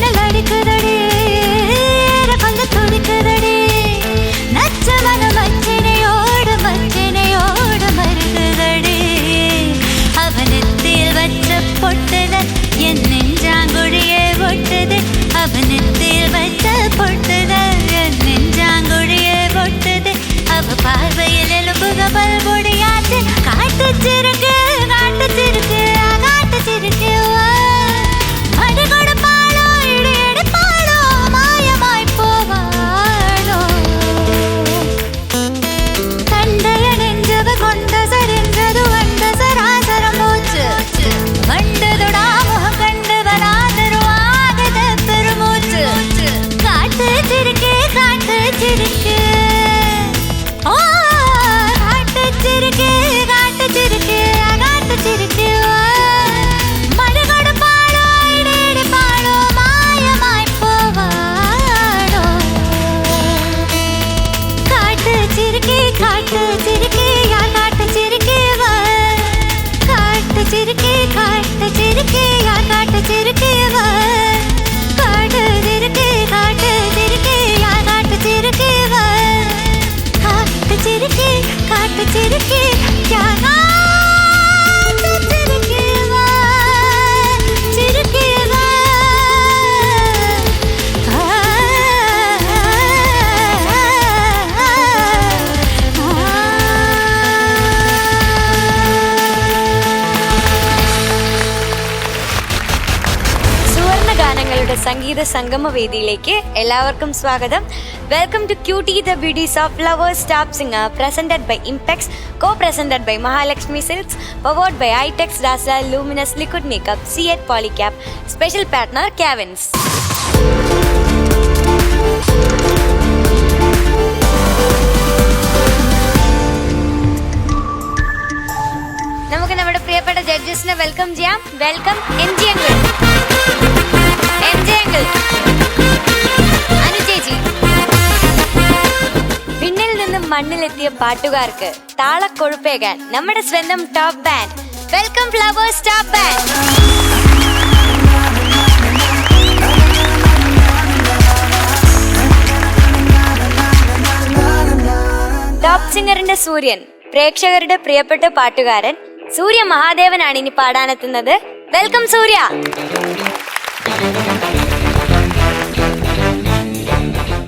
மின்னல் அடிக்குதடி கொஞ்ச துடிக்குதடி நச்ச மனம் மச்சினையோடு மருகுதடி அவனத்தில் வச்ச பொட்டுத என் நெஞ்சாங்குழியே ஒட்டுது அவனத்தில் வச்ச பொட்டுத என் நெஞ்சாங்குழியே ஒட்டுது அவ பார்வையில் எலும்புக பல்பொடியாச்சு காட்டுச்சிருக்கு காட்டுச்சிருக்கு காட்டுச்சிருக்கு அடி கொடுப்பாளோ இடி எடுப்பாளோ மாயமாய் போவாளோ கண்டைய நெஞ்சவ கொண்ட சரிந்தது வந்த சராசரம் மூச்சு வண்டதுடா முகம் கண்டு வராதருவாகத பெருமூச்சு காட்டு சிரிக்கே காட்டு சிரிக்கே ஓ காட்டு சிரிக்கே காட்டு சிரிக்கே காட்டு சிரிக்கே மடி கொடுப்பாளோ இடி எடுப்பாளோ மாயமாய் போவாளோ காட்டு சிரிக்கே யா காட்டு சிரிக்கே வா காட்டு சிரிக்கே யா காட்டு சிரிக்கே வா காட்டு சிரிக்கே யா காட்டு சிரிக்கே வா காட்டு சிரிக்கே யா காட்டு சிரிக்கே வா சிரிக்கே வா സുവർണ ഗാനങ്ങളുടെ സംഗീത സംഗമ വേദിയിലേക്ക് എല്ലാവർക്കും സ്വാഗതം. Welcome to cutie the beauties of Flowers Top Singer presented by Impex, co-presented by Mahalakshmi Silks, powered by Itex Dazzler Luminous Liquid Makeup, C8 Polycap, special partner Cavins. നമുക്ക് നമ്മുടെ പ്രിയപ്പെട്ട ജഡ്ജസിനെ വെൽക്കം ചെയ്യാം. വെൽക്കം എം ജി അങ്കിൾ, അനുചേച്ചി. വിണ്ണിൽ നിന്നും മണ്ണിലെത്തിയ പാട്ടുകാർക്ക് താളക്കൊഴുപ്പേകാൻ നമ്മുടെ സ്വന്തം top band. Welcome Flowers top band. Top സിംഗറിന്റെ സൂര്യൻ, പ്രേക്ഷകരുടെ പ്രിയപ്പെട്ട പാട്ടുകാരൻ സൂര്യ മഹാദേവനാണ് ഇനി പാടാനെത്തുന്നത്. വെൽക്കം സൂര്യ.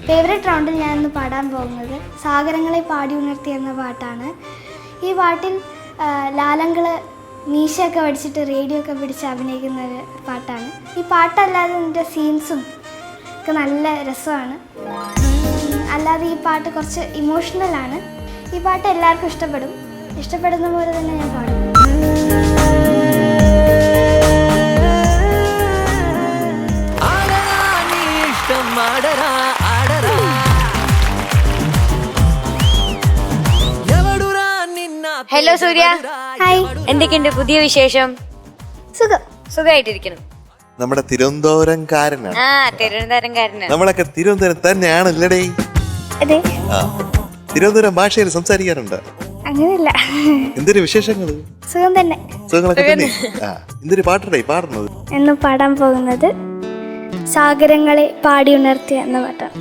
ഫേവറേറ്റ് റൗണ്ടിൽ ഞാൻ ഇന്ന് പാടാൻ പോകുന്നത് സാഗരങ്ങളെ പാടി ഉണർത്തി എന്ന പാട്ടാണ്. ഈ പാട്ടിൽ ലാലങ്കള് മീശയൊക്കെ പഠിച്ചിട്ട് റേഡിയോ ഒക്കെ പിടിച്ച് അഭിനയിക്കുന്ന ഒരു പാട്ടാണ്. ഈ പാട്ടല്ലാതെ ഇതിൻ്റെ സീൻസും ഒക്കെ നല്ല രസമാണ്. അല്ലാതെ ഈ പാട്ട് കുറച്ച് ഇമോഷണലാണ്. ഈ പാട്ട് എല്ലാവർക്കും ഇഷ്ടപ്പെടുന്ന പോലെ തന്നെ ഞാൻ പാടും. ഹലോ സൂര്യ. ഹായ്. എന്തൊക്കെയുണ്ട് പുതിയ വിശേഷം? സുഖമായിട്ടിരിക്കണം. നമ്മുടെ തിരുവനന്തപുരംകാരനാണ്. തിരുവനന്തപുരംകാരനാണ്. നമ്മളൊക്കെ തിരുവനന്തപുരം തന്നെയാണല്ലേ? അതെ. തിരുവനന്തപുരം ഭാഷയിൽ സംസാരിക്കാറുണ്ട്. അങ്ങനെയല്ല. എന്തൊരു വിശേഷങ്ങള്? സുഖം തന്നെ. സുഖങ്ങളൊക്കെ തന്നെ. എന്തൊരു പാട്ടേ പാടുന്നത്? എന്ന് പാടാൻ പോകുന്നത് സാഗരങ്ങളെ പാടി ഉണർത്തി എന്ന പാട്ടാണ്.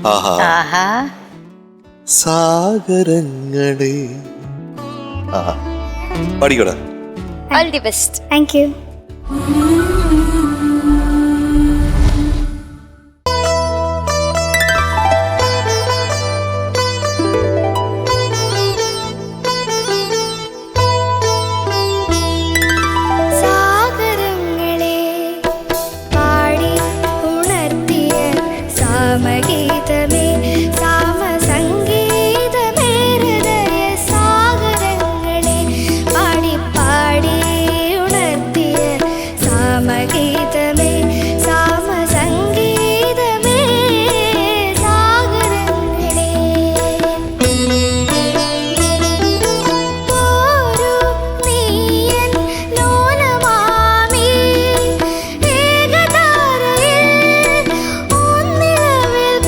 സാഗരങ്ങളെ പാടിക്കോടാ. All the best. Thank you.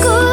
Cool.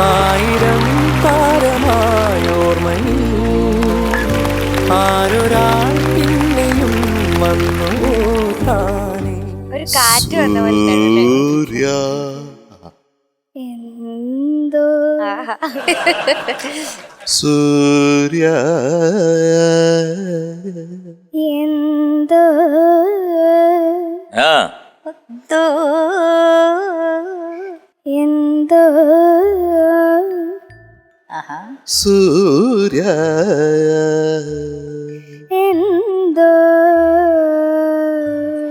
ആയിരം താരമായോർമ്മയിൽ ആരൊരാൾ പിന്നെയും വന്നു താനേ. ഒരു കാറ്റ് വന്ന പോലെ തന്നെ. സൂര്യ എന്തോ ആഹാ. സൂര്യ എന്തോ ആ ദോ. എന്തോ സൂര്യ എന്തോ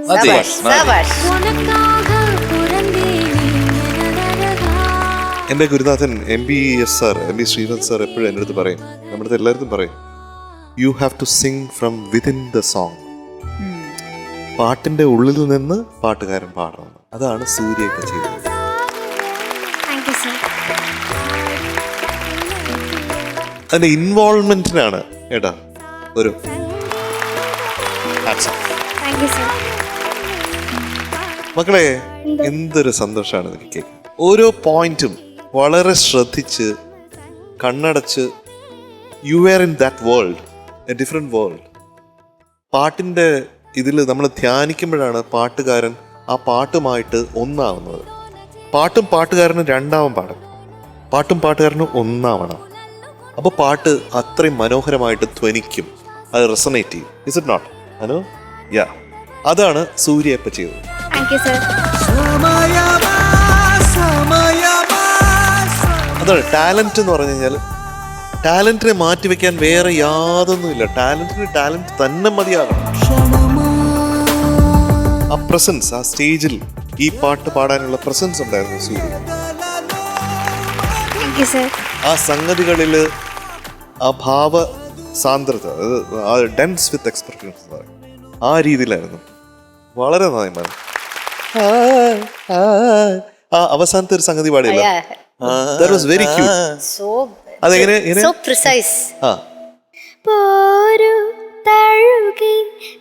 മതി മതി. உனக்காக பிறந்தேனே எனதழகா. എൻ്റെ ഗുരുനാഥൻ MB ശ്രീനാഥ് സാർ എപ്പോഴും എൻ്റെ അടുത്ത് പറയും, നമ്മുടെ അടുത്ത് എല്ലായിടത്തും പറയും, you have to sing from within the song. പാട്ടിന്റെ ഉള്ളിൽ നിന്ന് പാട്ടുകാരൻ പാടണം. അതാണ് സൂര്യയൊക്കെ ചെയ്തത്. Thank you sir. അതിന്റെ ഇൻവോൾവ്മെന്റിനാണ് ഏട്ടാ ഒരു hats off. Thank you sir. മക്കളെ, എന്തൊരു സന്തോഷമാണ് ഇത് കേൾക്കാൻ. ഓരോ പോയിന്റും വളരെ ശ്രദ്ധിച്ച് കണ്ണടച്ച് you are in that world, A different world. പാട്ടിന്റെ ഇതിൽ നമ്മൾ ധ്യാനിക്കുമ്പോഴാണ് പാട്ടുകാരൻ ആ പാട്ടുമായിട്ട് ഒന്നാവുന്നത്. പാട്ടും പാട്ടുകാരനും രണ്ടാവും പാടും, പാട്ടും പാട്ടുകാരനും ഒന്നാവണം. അപ്പോൾ പാട്ട് അത്രയും മനോഹരമായിട്ട് ധ്വനിക്കും, അത് റെസൊനേറ്റ് ചെയ്യും. Is it not Anu? Yeah, അതാണ് സൂര്യ ഇപ്പം ചെയ്തത്. Thank you sir. അതാണ് ടാലന്റ് എന്ന് പറഞ്ഞു കഴിഞ്ഞാൽ. ടാലന്റിനെ മാറ്റിവെക്കാൻ വേറെ യാതൊന്നുമില്ല. ടാലന്റിന് ടാലന്റ് തന്നെ മതിയാകണം. ആ പ്രസൻസ്, ആ സ്റ്റേജിൽ ഈ പാട്ട് പാടാനുള്ള പ്രസൻസ് ഉണ്ടായിരുന്നു സൂര്യ. Thank you sir. ആ സംഗതികളിൽ ആ ഭാവ സാന്ദ്രത, ആ ഡെൻസ് വിത്ത് എക്സ്പ്രഷൻസ് എന്ന് പറയും, ആ രീതിയിലായിരുന്നു. വളരെ നന്നായി മാറി. ആ അവസാനത്തെ ഒരു സംഗതി പാടില്ല, that was very cute. അതെങ്ങനെ ആ പോരു തഴുകി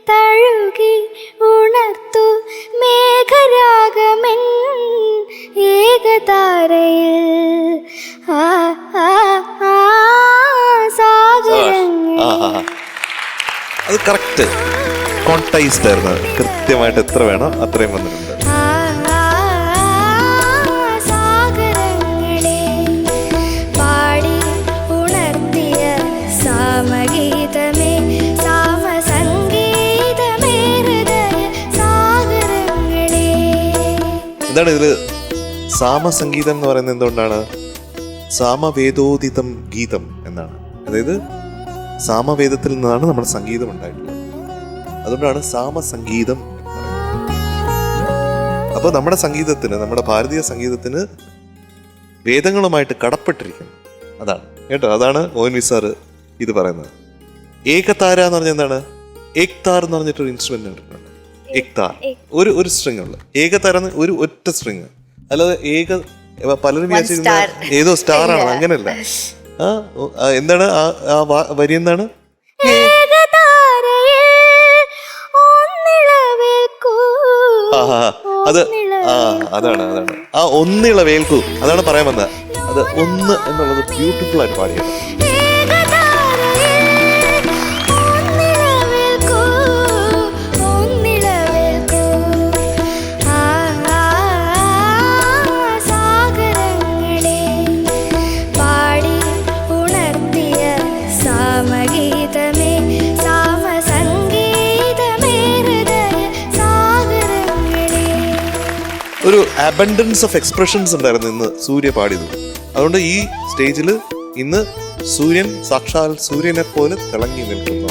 തഴുകി ഉണർത്തു മേഘരാഗമെൻ ഏകതാരയിൽ ആ ആ ആ സാഗരങ്ങൾ. അത് കറക്റ്റ് കോൺടൈസ്ഡ് ആയിരുന്നു. കൃത്യമായിട്ട് എത്ര വേണം അത്രയും വന്നിട്ടുണ്ട്. സാഗരങ്ങളെ പാടി ഉണർത്തിയ സാമഗീതമേ സാമസംഗീതമേ ഹൃദയ സാഗരങ്ങളെ. എന്താണ് ഇതില് സാമസംഗീതം എന്ന് പറയുന്നത്? എന്തുകൊണ്ടാണ്? സാമവേദോദിതം ഗീതം എന്നാണ്. അതായത് സാമവേദത്തിൽ നിന്നാണ് നമ്മുടെ സംഗീതം ഉണ്ടായിട്ടുള്ളത്. അതുകൊണ്ടാണ് സാമസംഗീതം എന്ന് പറയുന്നത്. അപ്പോൾ നമ്മുടെ സംഗീതത്തിന്, നമ്മുടെ ഭാരതീയ സംഗീതത്തിന് വേദങ്ങളുമായിട്ട് കടപ്പെട്ടിരിക്കുന്നു. അതാണ് കേട്ടോ. അതാണ് ONV സാറ് ഇത് പറയുന്നത്. ഏകതാര എന്ന് പറഞ്ഞാൽ എന്താണ്? ഏക്താർ എന്ന് പറഞ്ഞിട്ടൊരു ഇൻസ്ട്രുമെന്റ് കണ്ടിട്ടുണ്ട്. ഏക്താർ ഒരു സ്ട്രിങ് ഉള്ള. ഏകതാര ഒരു ഒറ്റ സ്ട്രിങ്, അല്ലാതെ പലരും വിചാരിച്ചിരുന്ന ഏതോ സ്റ്റാർ ആണ്. അങ്ങനെയല്ല. എന്താണ് ആ വരി? എന്താണ്? അത് അതാണ് ആ ഒന്നിളവേൽക്കൂ, അതാണ് പറയാൻ വന്നത്. അത് ഒന്ന് എന്നുള്ളത് ബ്യൂട്ടിഫുൾ ആയിട്ട് പാടിയത്. ഒരു അബണ്ടൻസ് ഓഫ് എക്സ്പ്രഷൻസ് ഉണ്ടായിരുന്നു ഇന്ന് സൂര്യ പാടിയത്. അതുകൊണ്ട് ഈ സ്റ്റേജിൽ ഇന്ന് സൂര്യൻ സാക്ഷാൽ സൂര്യനെ പോലെ തിളങ്ങി നിൽക്കുന്നു.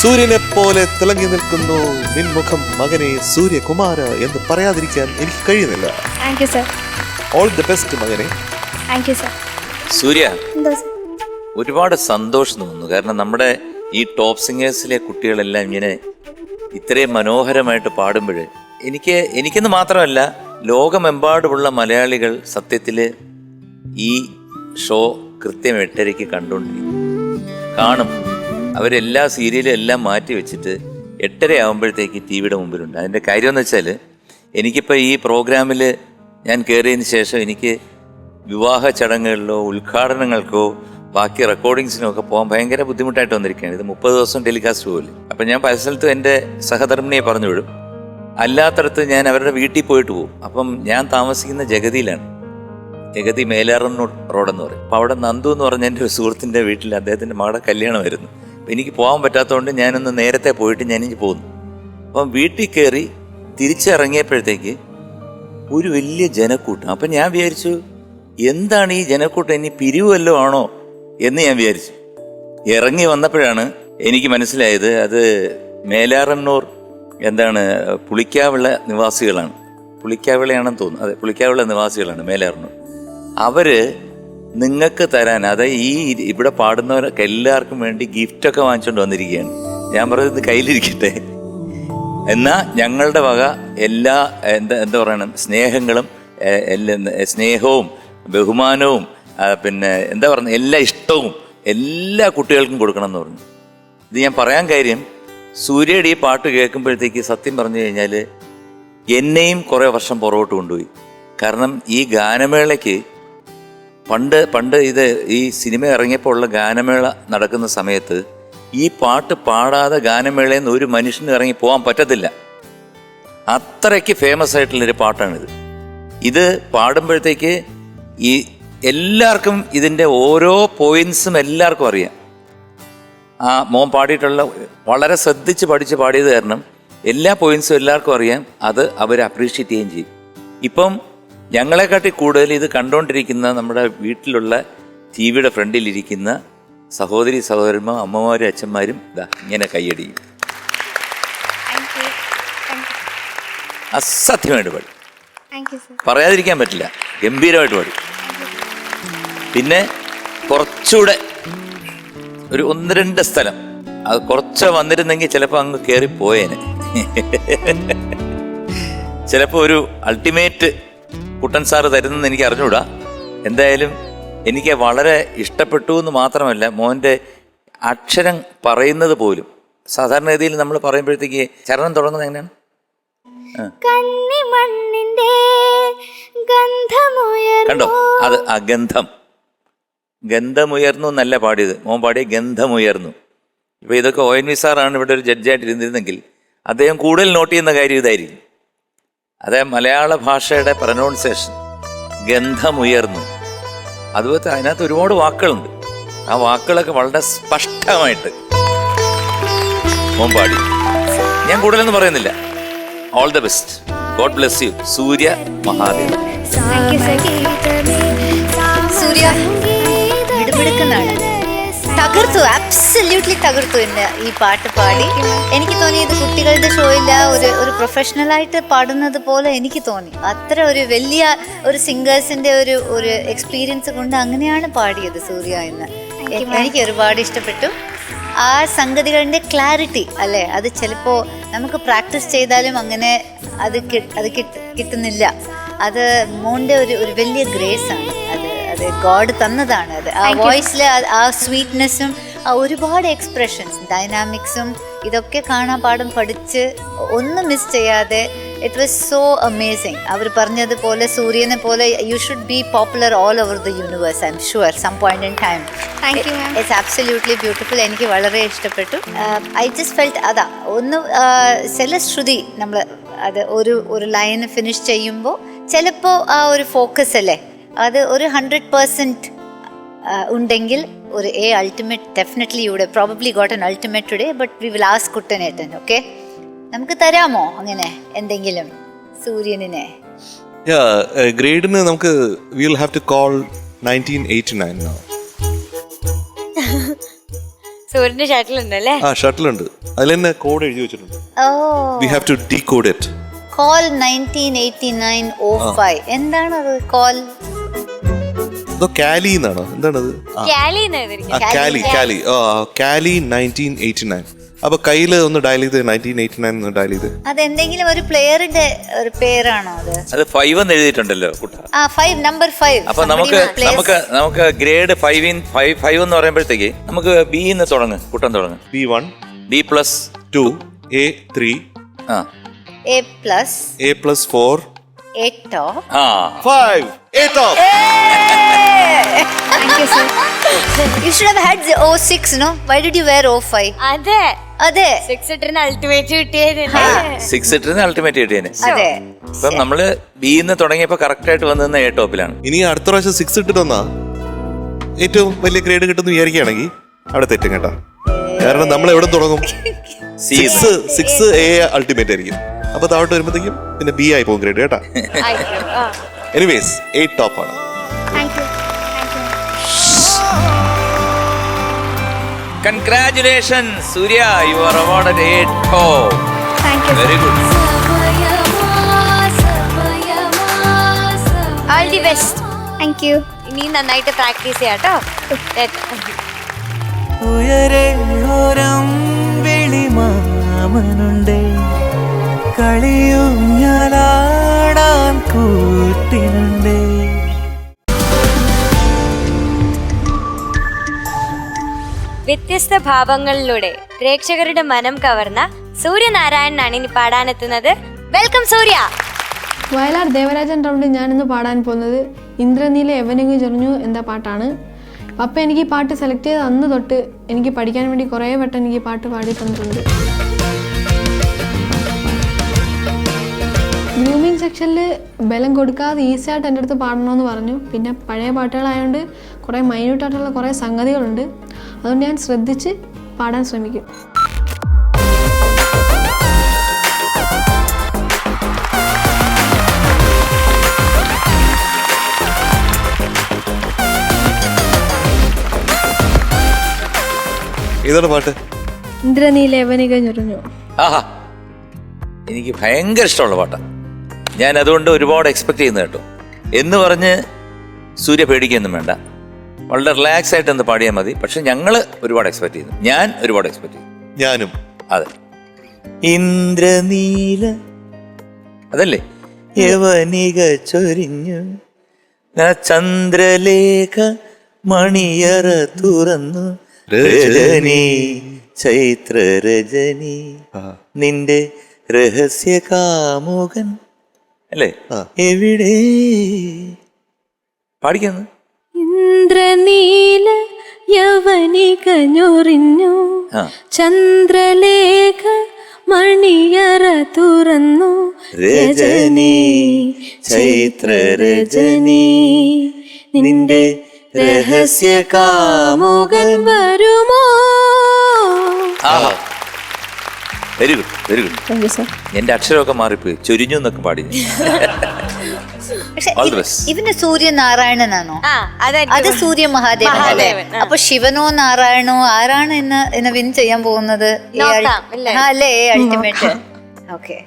സൂര്യനെ പോലെ തിളങ്ങി നിൽക്കുന്നു നിൻമുഖം മകനെ സൂര്യകുമാര എന്ന് പറയാതിരിക്കാൻ എനിക്ക് കഴിയുന്നില്ല. ഓൾ ദി ബെസ്റ്റ് മകനെ. സൂര്യ, ഒരുപാട് സന്തോഷം തോന്നുന്നു. കാരണം നമ്മുടെ ഈ ടോപ്പ് സിംഗേഴ്സിലെ കുട്ടികളെല്ലാം ഇങ്ങനെ ഇത്രയും മനോഹരമായിട്ട് പാടുമ്പോൾ എനിക്കെന്ന് മാത്രമല്ല, ലോകമെമ്പാടുമുള്ള മലയാളികൾ സത്യത്തിൽ ഈ ഷോ കൃത്യം 8:30 കണ്ടുകൊണ്ടിരിക്കും, കാണും. അവരെല്ലാ സീരിയലും എല്ലാം മാറ്റി വെച്ചിട്ട് 8:30 ആകുമ്പോഴത്തേക്ക് TV യുടെ മുമ്പിലുണ്ട്. അതിൻ്റെ കാര്യം എന്ന് വെച്ചാൽ, എനിക്കിപ്പോൾ ഈ പ്രോഗ്രാമിൽ ഞാൻ കയറിയതിന് ശേഷം എനിക്ക് വിവാഹ ചടങ്ങുകളിലോ ഉദ്ഘാടനങ്ങൾക്കോ ബാക്കി റെക്കോർഡിങ്സിനോ ഒക്കെ പോകാൻ ഭയങ്കര ബുദ്ധിമുട്ടായിട്ട് വന്നിരിക്കുകയാണ്. ഇത് 30 ദിവസം ടെലികാസ്റ്റ് പോകില്ല. അപ്പം ഞാൻ പല സ്ഥലത്തും എൻ്റെ സഹധർമ്മിണിയെ പറഞ്ഞു വിടും. അല്ലാത്തടത്ത് ഞാൻ അവരുടെ വീട്ടിൽ പോയിട്ട് പോകും. അപ്പം ഞാൻ താമസിക്കുന്ന ജഗതിയിലാണ്. ജഗതി മേലാറന്നൂർ റോഡെന്ന് പറയും. അപ്പോൾ അവിടെ നന്ദു എന്ന് പറഞ്ഞ എൻ്റെ ഒരു സുഹൃത്തിൻ്റെ വീട്ടിൽ അദ്ദേഹത്തിൻ്റെ മകളുടെ കല്യാണമായിരുന്നു. അപ്പം എനിക്ക് പോകാൻ പറ്റാത്തതുകൊണ്ട് ഞാനൊന്ന് നേരത്തെ പോയിട്ട് ഞാനിഞ്ഞ് പോന്നു. അപ്പം വീട്ടിൽ കയറി തിരിച്ചിറങ്ങിയപ്പോഴത്തേക്ക് ഒരു വലിയ ജനക്കൂട്ടം. അപ്പം ഞാൻ വിചാരിച്ചു എന്താണ് ഈ ജനക്കൂട്ടം, ഇനി പിരിവല്ലോ ആണോ എന്ന് ഞാൻ വിചാരിച്ചു. ഇറങ്ങി വന്നപ്പോഴാണ് എനിക്ക് മനസ്സിലായത് അത് മേലാറന്നൂർ പുളിക്കാവിള നിവാസികളാണ്. പുളിക്കാവിളയാണെന്ന് തോന്നുന്നു. അതെ, പുളിക്കാവിള നിവാസികളാണ് മേലാറന്നൂർ. അവര് നിങ്ങൾക്ക് തരാൻ, അതായത് ഈ ഇവിടെ പാടുന്നവരൊക്കെ എല്ലാവർക്കും വേണ്ടി ഗിഫ്റ്റൊക്കെ വാങ്ങിച്ചുകൊണ്ട് വന്നിരിക്കുകയാണ്. ഞാൻ പറയുന്നത് കയ്യിലിരിക്കട്ടെ, എന്നാൽ ഞങ്ങളുടെ വക എല്ലാ എന്താ പറയണം സ്നേഹവും ബഹുമാനവും പിന്നെ എന്താ പറയുക എല്ലാ ഇഷ്ടവും എല്ലാ കുട്ടികൾക്കും കൊടുക്കണം എന്ന് പറഞ്ഞു. ഇത് ഞാൻ പറയാൻ കാര്യം, സൂര്യയുടെ ഈ പാട്ട് കേൾക്കുമ്പോഴത്തേക്ക് സത്യം പറഞ്ഞു കഴിഞ്ഞാൽ എന്നെയും കുറേ വർഷം പുറകോട്ട് കൊണ്ടുപോയി. കാരണം ഈ ഗാനമേളയ്ക്ക് പണ്ട് ഇത് ഈ സിനിമ ഇറങ്ങിയപ്പോൾ ഉള്ള ഗാനമേള നടക്കുന്ന സമയത്ത് ഈ പാട്ട് പാടാതെ ഗാനമേളയിൽ നിന്ന് ഒരു മനുഷ്യന് ഇറങ്ങി പോകാൻ പറ്റത്തില്ല. അത്രയ്ക്ക് ഫേമസ് ആയിട്ടുള്ളൊരു പാട്ടാണിത്. ഇത് പാടുമ്പോഴത്തേക്ക് ഈ എല്ലാവർക്കും ഇതിൻ്റെ ഓരോ പോയിൻസും എല്ലാവർക്കും അറിയാം. ആ മോൻ പാടിയിട്ടുള്ള വളരെ ശ്രദ്ധിച്ച് പഠിച്ച് പാടിയത് കാരണം എല്ലാ പോയിൻസും എല്ലാവർക്കും അറിയാം. അത് അവർ അപ്രീഷിയേറ്റ് ചെയ്യുകയും ചെയ്യും. ഇപ്പം ഞങ്ങളെക്കാട്ടി കൂടുതൽ ഇത് കണ്ടുകൊണ്ടിരിക്കുന്ന നമ്മുടെ വീട്ടിലുള്ള ടി വിയുടെ ഫ്രണ്ടിലിരിക്കുന്ന സഹോദരി സഹോദരന്മാർ, അമ്മമാരും അച്ഛന്മാരും ഇങ്ങനെ കൈയടിയും. അസാധ്യമായിട്ട് പാടി, പറയാതിരിക്കാൻ പറ്റില്ല, ഗംഭീരമായിട്ട് പാടി. പിന്നെ കുറച്ചുകൂടെ ഒരു 1-2 സ്ഥലം അത് കുറച്ച് വന്നിരുന്നെങ്കിൽ ചിലപ്പോൾ അങ്ങ് കയറിപ്പോയേനെ. ചിലപ്പോൾ ഒരു അൾട്ടിമേറ്റ് കുട്ടൻ സാറ് തരുന്നെന്ന് എനിക്ക് അറിഞ്ഞൂടാ. എന്തായാലും എനിക്ക് വളരെ ഇഷ്ടപ്പെട്ടു എന്ന് മാത്രമല്ല, മോൻ്റെ അക്ഷരം പറയുന്നത് പോലും സാധാരണഗതിയിൽ നമ്മൾ പറയുമ്പോഴത്തേക്ക് ചരണം തുടങ്ങുന്നത് എങ്ങനെയാണ്? കണ്ടോ, അത് ആ ഗന്ധമുയർന്നു എന്നല്ല പാടിയത്, മോൻ പാടിയ ഗന്ധമുയർന്നു. ഇപ്പൊ ഇതൊക്കെ ONV സാറാണ് ഇവിടെ ഒരു ജഡ്ജായിട്ട് ഇരുന്നിരുന്നെങ്കിൽ അദ്ദേഹം കൂടുതൽ നോട്ട് ചെയ്യുന്ന കാര്യം ഇതായിരിക്കും. അതായത് മലയാള ഭാഷയുടെ പ്രൊനൗൺസിയേഷൻ ഗന്ധമുയർന്നു. അതുപോലെ അതിനകത്ത് ഒരുപാട് വാക്കുകളുണ്ട്. ആ വാക്കുകളൊക്കെ വളരെ സ്പഷ്ടമായിട്ട് മോൻ പാടി. ഞാൻ കൂടുതലൊന്നും പറയുന്നില്ല. All the best, god bless you. Surya Mahadev. Surya മിടുമിടുക്കുന്നതാണ്. തകർത്തു, ആബ്സല്യൂട്ട്ലി തകർത്തു എന്നെ ഈ പാട്ട് പാടി. എനിക്ക് തോന്നി ഇത് കുട്ടികളുടെ ഷോയില്ല, ഒരു പ്രൊഫഷണലായിട്ട് പാടുന്നത് പോലെ എനിക്ക് തോന്നി. അത്ര ഒരു വലിയ ഒരു സിംഗേഴ്സിന്റെ ഒരു എക്സ്പീരിയൻസ് കൊണ്ട് അങ്ങനെയാണ് പാടിയത് സൂര്യ എന്ന്. എനിക്ക് ഒരുപാട് ഇഷ്ടപ്പെട്ടു. ആ സംഗതികളുടെ ക്ലാരിറ്റി അല്ലേ, അത് ചിലപ്പോൾ നമുക്ക് പ്രാക്ടീസ് ചെയ്താലും അങ്ങനെ അത് കിട്ടുന്നില്ല. അത് മോൻ്റെ ഒരു വലിയ ഗ്രേസ് ആണ്. അത് ഗോഡ് തന്നതാണ്. അത് ആ വോയിസിൽ ആ സ്വീറ്റ്നെസ്സും ആ ഒരുപാട് എക്സ്പ്രഷൻസ് ഡൈനാമിക്സും ഇതൊക്കെ കാണാൻ പാടും പഠിച്ച് ഒന്നും മിസ് ചെയ്യാതെ ഇറ്റ് വാസ് സോ അമേസിങ്. അവർ പറഞ്ഞതുപോലെ സൂര്യനെ പോലെ you should be popular all over the universe, I'm sure some point in time. It's absolutely beautiful. എനിക്ക് വളരെ ഇഷ്ടപ്പെട്ടു. ഐ ജസ്റ്റ് ഫെൽറ്റ് അതാ ഒന്ന് ചില ശ്രുതി നമ്മൾ അത് ഒരു ലൈന് ഫിനിഷ് ചെയ്യുമ്പോൾ ചിലപ്പോൾ ആ ഒരു ഫോക്കസ് അല്ലേ അത് ഒരു 100% ഉണ്ടെങ്കിൽ ഒരു ultimate definitely you would probably got an ultimate today. But we will ask കുട്ടനേട്ടൻ. ഓക്കെ, നമുക്ക് തരാമോ അങ്ങനെ എന്തെങ്കിലും സൂര്യനെ? ഗ്രേഡിന് നമുക്ക് we will have to call 1989 now. സൂര്യന്റെ ഷട്ടിലുണ്ടല്ലേ? ആ, ഷട്ടിലുണ്ട്. അതിൽ തന്നെ കോഡ് എഴുതി വെച്ചിട്ടുണ്ട്. We have to decode it. Call 1989-05. എന്താണ് അത്? കോൾ കാലി എന്നാണോ? എന്താണത്? കാലി 1989. അപ്പൊ കയ്യില് ഒന്ന് ഡയൽ ചെയ്ത് 1989 ഒന്ന് ഡയൽ ചെയ്ത്. അതെന്തെങ്കിലും ഒരു പ്ലെയറിന്റെ ഒരു പേരാണോ അത്? അത് 5 എന്ന് എഴുതിയിട്ടുണ്ടല്ലോ കുട്ട. ആ 5 നമ്പർ 5. അപ്പൊ നമുക്ക് ഗ്രേഡ് 5 എന്ന് പറയുമ്പോഴത്തേക്ക് നമുക്ക് ബി എന്ന് തുടങ്ങ്, കുട്ടൻ തുടങ്ങ്. B1 B+2 A3 A+4 A top. ആ 5 A top. Thank you, sir. You should have had the O6, no? Why did you wear O5? അതെ അതെ 6 ഇട്ടിന് അൾട്ടിമേറ്റ് കിട്ടിയത് 6 ഇട്ടിന് അൾട്ടിമേറ്റ് കിട്ടിയേനെ. അതെ. ഇപ്പം നമ്മള് ബിന്ന് തുടങ്ങിയപ്പോ കറക്റ്റ് ആയിട്ട് വന്നിരുന്ന എ ടോപ്പിലാണ്. ഇനി അടുത്ത പ്രാവശ്യം 6 ഇട്ടിട്ട് വന്നാ ഏറ്റവും വലിയ ഗ്രേഡ് കിട്ടുന്ന വിചാരിക്കുകയാണെങ്കിൽ അവിടെ തെറ്റും കേട്ടോ. കാരണം നമ്മൾ എവിടെ തുടങ്ങും? 6 A അൾട്ടിമേറ്റ് ആയിരിക്കും. അപ്പൊ താഴോട്ട് വരുമ്പോഴത്തേക്കും പിന്നെ B ആയി പോകും ഗ്രേഡ് കേട്ടാ. എനിവേസ് 8 ടോപ്പ് ആണ്. Thank you. Congratulations, Surya, you are awarded A top. Thank you. Very good. All the best. Thank U. ഇനി നന്നായിട്ട് പ്രാക്ടീസ് ചെയ്യാട്ടോ. ഉയരെ ഓരം വിളിമാമനുണ്ടേ, കളിയും ഞാനാടാൻ കൂട്ടിനുണ്ടേ. വ്യത്യസ്ത ഭാവങ്ങളിലൂടെ പ്രേക്ഷകരുടെ മനം കവർന്ന സൂര്യനാരായണനാണ് ഇനി പാടാനെത്തുന്നത്. വെൽക്കം സൂര്യ. വയലാർ ദേവരാജൻ റൗണ്ടിൽ ഞാനിന്ന് പാടാൻ പോകുന്നത് ഇന്ദ്രനീല യവനികു ചെറിഞ്ഞു എന്ന പാട്ടാണ്. പപ്പ എനിക്ക് ഈ പാട്ട് സെലക്ട് ചെയ്ത് അന്ന് തൊട്ട് എനിക്ക് പഠിക്കാൻ വേണ്ടി കുറേ വട്ടം എനിക്ക് ഈ പാട്ട് പാടി തന്നിട്ടുണ്ട്. ഗ്രൂമിങ് സെക്ഷനിൽ ബലം കൊടുക്കാതെ ഈസി ആയിട്ട് എൻ്റെ അടുത്ത് പാടണമെന്ന് പറഞ്ഞു. പിന്നെ പഴയ പാട്ടുകളായതുകൊണ്ട് കുറേ മൈന്യൂട്ടായിട്ടുള്ള കുറേ സംഗതികളുണ്ട്. അതുകൊണ്ട് ഞാൻ ശ്രദ്ധിച്ച് പാടാൻ ശ്രമിക്കും. ഏതാണ് പാട്ട്? ഇന്ദ്രനീല യവനിക ഞൊറിഞ്ഞു. ആഹാ, എനിക്ക് ഭയങ്കര ഇഷ്ടമുള്ള പാട്ടാണ്. ഞാൻ അതുകൊണ്ട് ഒരുപാട് എക്സ്പെക്ട് ചെയ്യുന്നത് കേട്ടോ. എന്ന് പറഞ്ഞ് സൂര്യ പേടിക്കൊന്നും വേണ്ട, വളരെ റിലാക്സ് ആയിട്ട് എന്ന് പാടിയാൽ മതി. പക്ഷെ ഞങ്ങള് ഒരുപാട് എക്സ്പെക്ട് ചെയ്യുന്നു. ഞാൻ ഒരുപാട് എക്സ്പെക്ട് ചെയ്യുന്നു. ഞാനും. അതെ, ഇന്ദ്രനീല അതല്ലേ യവനിക ചൊരിഞ്ഞു, ചന്ദ്രലേഖ മണിയറ തുറന്നു, രജനി ചൈത്ര രജനി നിന്റെ രഹസ്യ കാമുകൻ അല്ലേ എവിടെ പാടിക്കുന്നു. ഇന്ദ്രനീല യവനിക ഞൊറിഞ്ഞു, ചന്ദ്രലേഖ മണിയറ തുറന്നു, രജനി ചൈത്ര രജനി നിന്റെ രഹസ്യ കാമുകൻ വരുമോ. Very good, very good. എന്റെ അക്ഷരമൊക്കെ മാറിപ്പോയി, ചൊരിഞ്ഞു എന്നൊക്കെ പാടി. All the best. ഇവന് സൂര്യനാരായണനാണോ? അത് സൂര്യ മഹാദേവൻ അല്ലേ? അപ്പൊ ശിവനോ നാരായണോ ആരാണ് ഇന്ന് വിൻ ചെയ്യാൻ പോകുന്നത്? അല്ലേ അൾട്ടിമേറ്റ്. ഓക്കെ.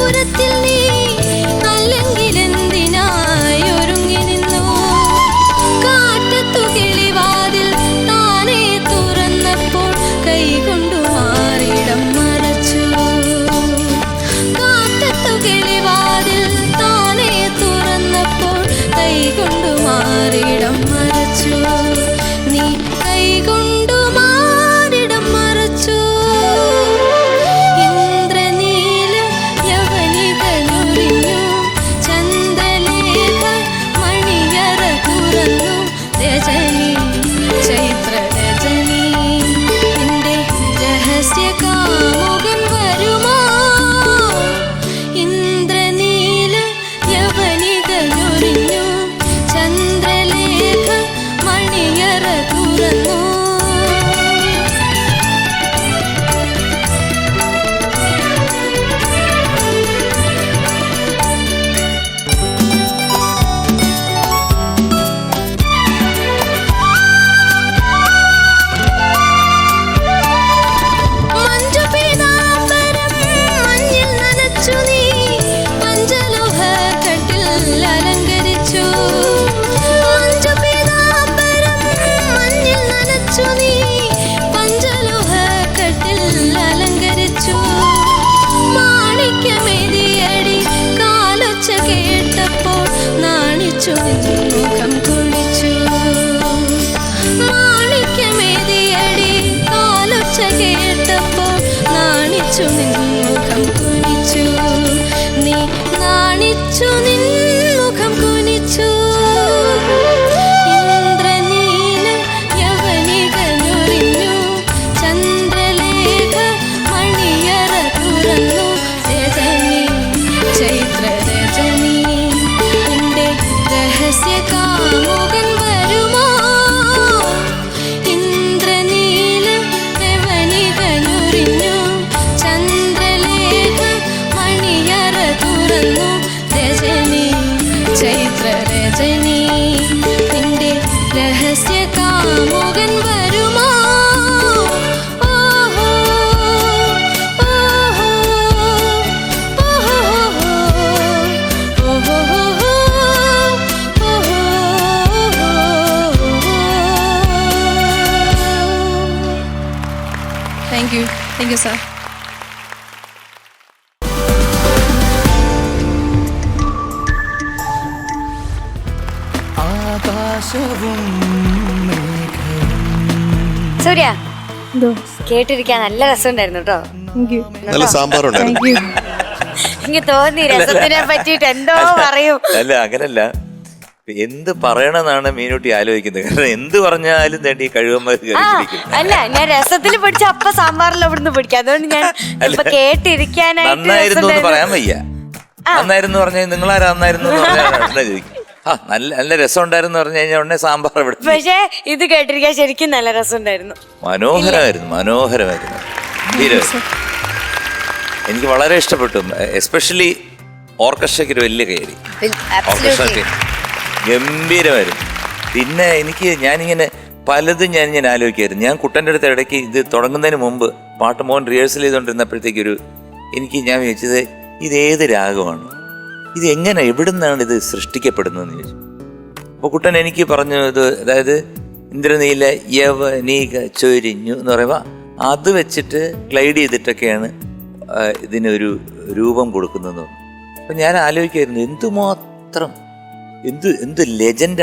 പുരത്തിൽ നാണിച്ചു മുഖം കുളിച്ചു മാണിക്യമേതിയടി കാലൊച്ച കേട്ടപ്പോൾ നാണിച്ചു മുഖം കുനിച്ചു നീ നാണിച്ചു മുഖം കുനിച്ചു ഇന്ദ്രനീല യവനികനുറിഞ്ഞു ചന്ദ്രലേഖ മണിയറ തുറന്നു രജനി ചൈത്ര രജനി എന്റെ രഹസ്യ കാമുകൻ വരുമോ ഇന്ദ്രനീല യവനികനുറിഞ്ഞു ചന്ദ്രലേഖ മണിയറ തുറന്നു രജനി ചൈത്ര രജനി എന്റെ രഹസ്യ കാമുകൻ വരുമോ ഓഹോ ഓഹോ ഓഹോ താങ്ക് യു സാർ. ആകാശവും മേഘവും സൂര്യ കേട്ടിരിക്കാൻ നല്ല രസമുണ്ടായിരുന്നു കേട്ടോ. നല്ല സാമ്പാറുണ്ടായിരുന്നു. എനിക്ക് തോന്നി രസത്തിനെ പറ്റിയിട്ട് എന്തോ പറയും. അല്ല അങ്ങനല്ല, എന്ത് പറയണമെന്നാണ് മീനൂട്ടി ആലോചിക്കുന്നത്. കാരണം എന്ത് പറഞ്ഞാലും തേണ്ടി കഴിവന്മാർ അല്ല ഞാൻ രസത്തിൽ പിടിച്ച അപ്പ സാമ്പാറിൽ അവിടുന്ന് പിടിക്കാം. അതുകൊണ്ട് ഞാൻ ഇപ്പൊ നന്നായിരുന്നു എന്ന് പറയാൻ വയ്യ. നന്നായിരുന്നു പറഞ്ഞാൽ നിങ്ങളാരാ നന്നായിരുന്നു ചോദിക്കും. ആ നല്ല നല്ല രസം ഉണ്ടായിരുന്നു പറഞ്ഞു കഴിഞ്ഞാൽ ഉടനെ സാമ്പാർ ഇവിടെ. പക്ഷേ ഇത് കേട്ടിരിക്കാൻ ശരിക്കും നല്ല രസം ഉണ്ടായിരുന്നു. മനോഹരമായിരുന്നു, മനോഹരമായിരുന്നു. എനിക്ക് വളരെ ഇഷ്ടപ്പെട്ടു. എസ്പെഷ്യലി ഓർക്കസ്ട്രയ്ക്ക് ഒരു വലിയ കയറി. ഓർക്കസ്ട്രയ്ക്ക് ഗംഭീരമായിരുന്നു. പിന്നെ ഞാനിങ്ങനെ പലതും ഞാൻ ആലോചിക്കായിരുന്നു. ഞാൻ കുട്ടൻ്റെ അടുത്ത് ഇടയ്ക്ക് ഇത് തുടങ്ങുന്നതിന് മുമ്പ് പാട്ട് മോൻ റിഹേഴ്സൽ ചെയ്തുകൊണ്ടിരുന്നപ്പോഴത്തേക്കൊരു ഞാൻ ചോദിച്ചത് ഇതേത് രാഗമാണ്, ഇത് എങ്ങനെ എവിടുന്നാണ് ഇത് സൃഷ്ടിക്കപ്പെടുന്നതെന്ന് ചോദിച്ചു. അപ്പോൾ കുട്ടൻ എനിക്ക് പറഞ്ഞു ഇത് അതായത് ഇന്ദ്രനീല യവനീക ചൊരിഞ്ഞു എന്ന് പറയുമ്പോൾ അത് വെച്ചിട്ട് ഗ്ലൈഡ് ചെയ്തിട്ടൊക്കെയാണ് ഇതിനൊരു രൂപം കൊടുക്കുന്നതെന്ന് പറഞ്ഞു. അപ്പം ഞാൻ ആലോചിക്കായിരുന്നു എന്തുമാത്രം എന്ത് ലെജൻഡ്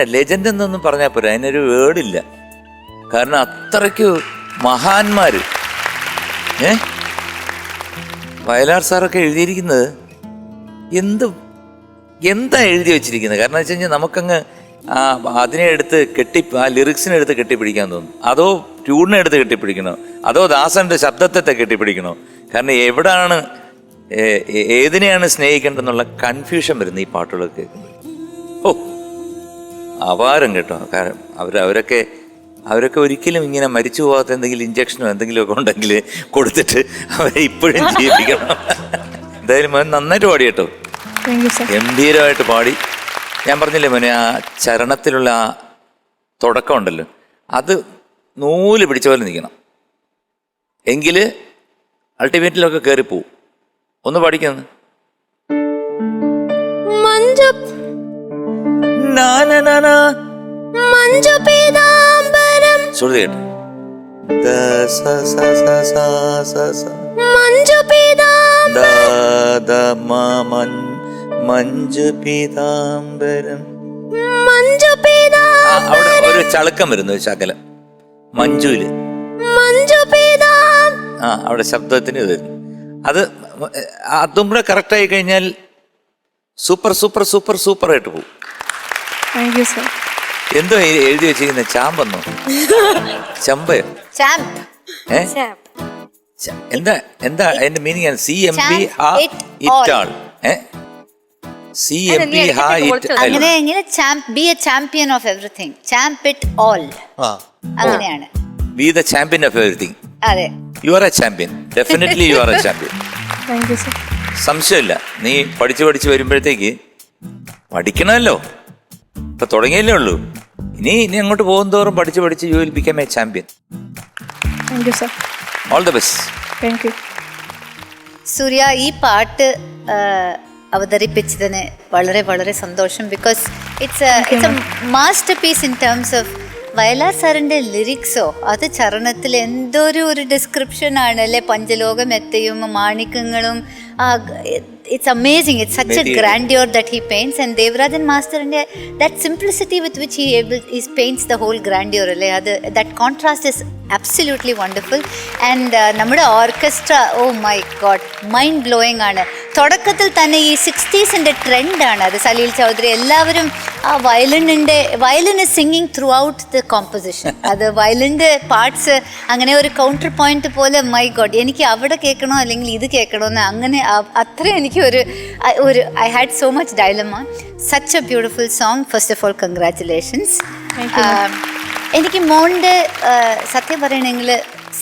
എന്നൊന്നും പറഞ്ഞാൽ പോരാ, അതിനൊരു വേർഡില്ല. കാരണം അത്രയ്ക്ക് മഹാന്മാർ വയലാർ സാറൊക്കെ എഴുതിയിരിക്കുന്നത് എന്താ എഴുതി വെച്ചിരിക്കുന്നത്. കാരണം വെച്ച് കഴിഞ്ഞാൽ നമുക്കങ്ങ് അതിനെ എടുത്ത് ആ ലിറിക്സിനെ എടുത്ത് കെട്ടിപ്പിടിക്കാൻ തോന്നും. അതോ ട്യൂണിനെ എടുത്ത് കെട്ടിപ്പിടിക്കണോ, അതോ ദാസന്റെ ശബ്ദത്തെ കെട്ടിപ്പിടിക്കണോ. കാരണം എവിടാണ് ഏതിനെയാണ് സ്നേഹിക്കേണ്ടതെന്നുള്ള കൺഫ്യൂഷൻ വരുന്നത് ഈ പാട്ടുകളൊക്കെ കേൾക്കുമ്പോൾ. ഓ അപാരം കേട്ടോ. കാരണം അവരൊക്കെ ഒരിക്കലും ഇങ്ങനെ മരിച്ചു പോകാത്ത എന്തെങ്കിലും ഇഞ്ചക്ഷനോ എന്തെങ്കിലുമൊക്കെ ഉണ്ടെങ്കിൽ കൊടുത്തിട്ട് അവരെ ഇപ്പോഴും ജീവിക്കണം. എന്തായാലും മോൻ നന്നായിട്ട് പാടി കേട്ടോ, ഗംഭീരമായിട്ട് പാടി. ഞാൻ പറഞ്ഞില്ലേ മോനെ, ആ ചരണത്തിലുള്ള ആ തുടക്കം ഉണ്ടല്ലോ, അത് നൂല് പിടിച്ച പോലെ നിൽക്കണം. എങ്കിൽ അൾട്ടിമേറ്റിലൊക്കെ കയറിപ്പോവും. ഒന്ന് പഠിക്കുന്നു. ശ്രുതി കേട്ടോ. മഞ്ജു പീതാംബരം. അവിടെ ഒരു ചളുക്കം വരുന്നു, ഒരു ശകലം മഞ്ജുവില്. അവിടെ ശബ്ദത്തിന് വരുന്നു. അതും കൂടെ കറക്റ്റ് ആയി കഴിഞ്ഞാൽ സൂപ്പർ സൂപ്പർ സൂപ്പർ സൂപ്പർ ആയിട്ട് പോകും. എന്തോ എഴുതി വെച്ചിരിക്കുന്ന ചാമ്പെന്നോ ചമ്പയോ എന്താ അതിന്റെ meaning? CMP be a champion of everything, champ it all. അങ്ങനെയാണ്. Be the champion of everything. അതെ, you are a champion. Definitely you are a champion. സംശയമില്ല. നീ പഠിച്ച് വരുമ്പോഴത്തേക്ക് പഠിക്കണമല്ലോ, ഇപ്പൊ തുടങ്ങിയല്ലേ ഉള്ളൂ. ഇനി അങ്ങോട്ട് പോകും തോറും പഠിച്ച് you will become a champion. All the best. Surya, ഈ പാട്ട് അവതരിപ്പിച്ചതിന് വളരെ വളരെ സന്തോഷം. Because it's a masterpiece in terms of Vayalar സാറിൻ്റെ ലിറിക്സോ. അത് ചരണത്തിൽ എന്തൊരു ഡിസ്ക്രിപ്ഷൻ ആണ് അല്ലേ. പഞ്ചലോകം എത്തയും മാണിക്യങ്ങളും it's amazing. It's such a grandeur that he paints, and Devarajan Master and that simplicity with which he paints the whole grandeur. That contrast is absolutely wonderful. And നമ്മുടെ orchestra, oh my god, mind blowing ആണ്. തുടക്കത്തിൽ തന്നെ ഈ 60s ട്രെൻഡാണ് അത്. സലീൽ ചൗധരി എല്ലാവരും ആ violin is singing through out the composition. അത് വയലിൻ്റെ parts അങ്ങനെ ഒരു കൗണ്ടർ പോയിന്റ് പോലെ, മൈ ഗോഡ്, എനിക്ക് അവിടെ കേൾക്കണോ അല്ലെങ്കിൽ ഇത് കേൾക്കണോന്ന് അങ്ങനെ അത്രയും എനിക്ക് ഒരു I had so much dilemma. Such a beautiful song. First of all congratulations. എനിക്ക് മോൻ്റെ സത്യം പറയണമെങ്കിൽ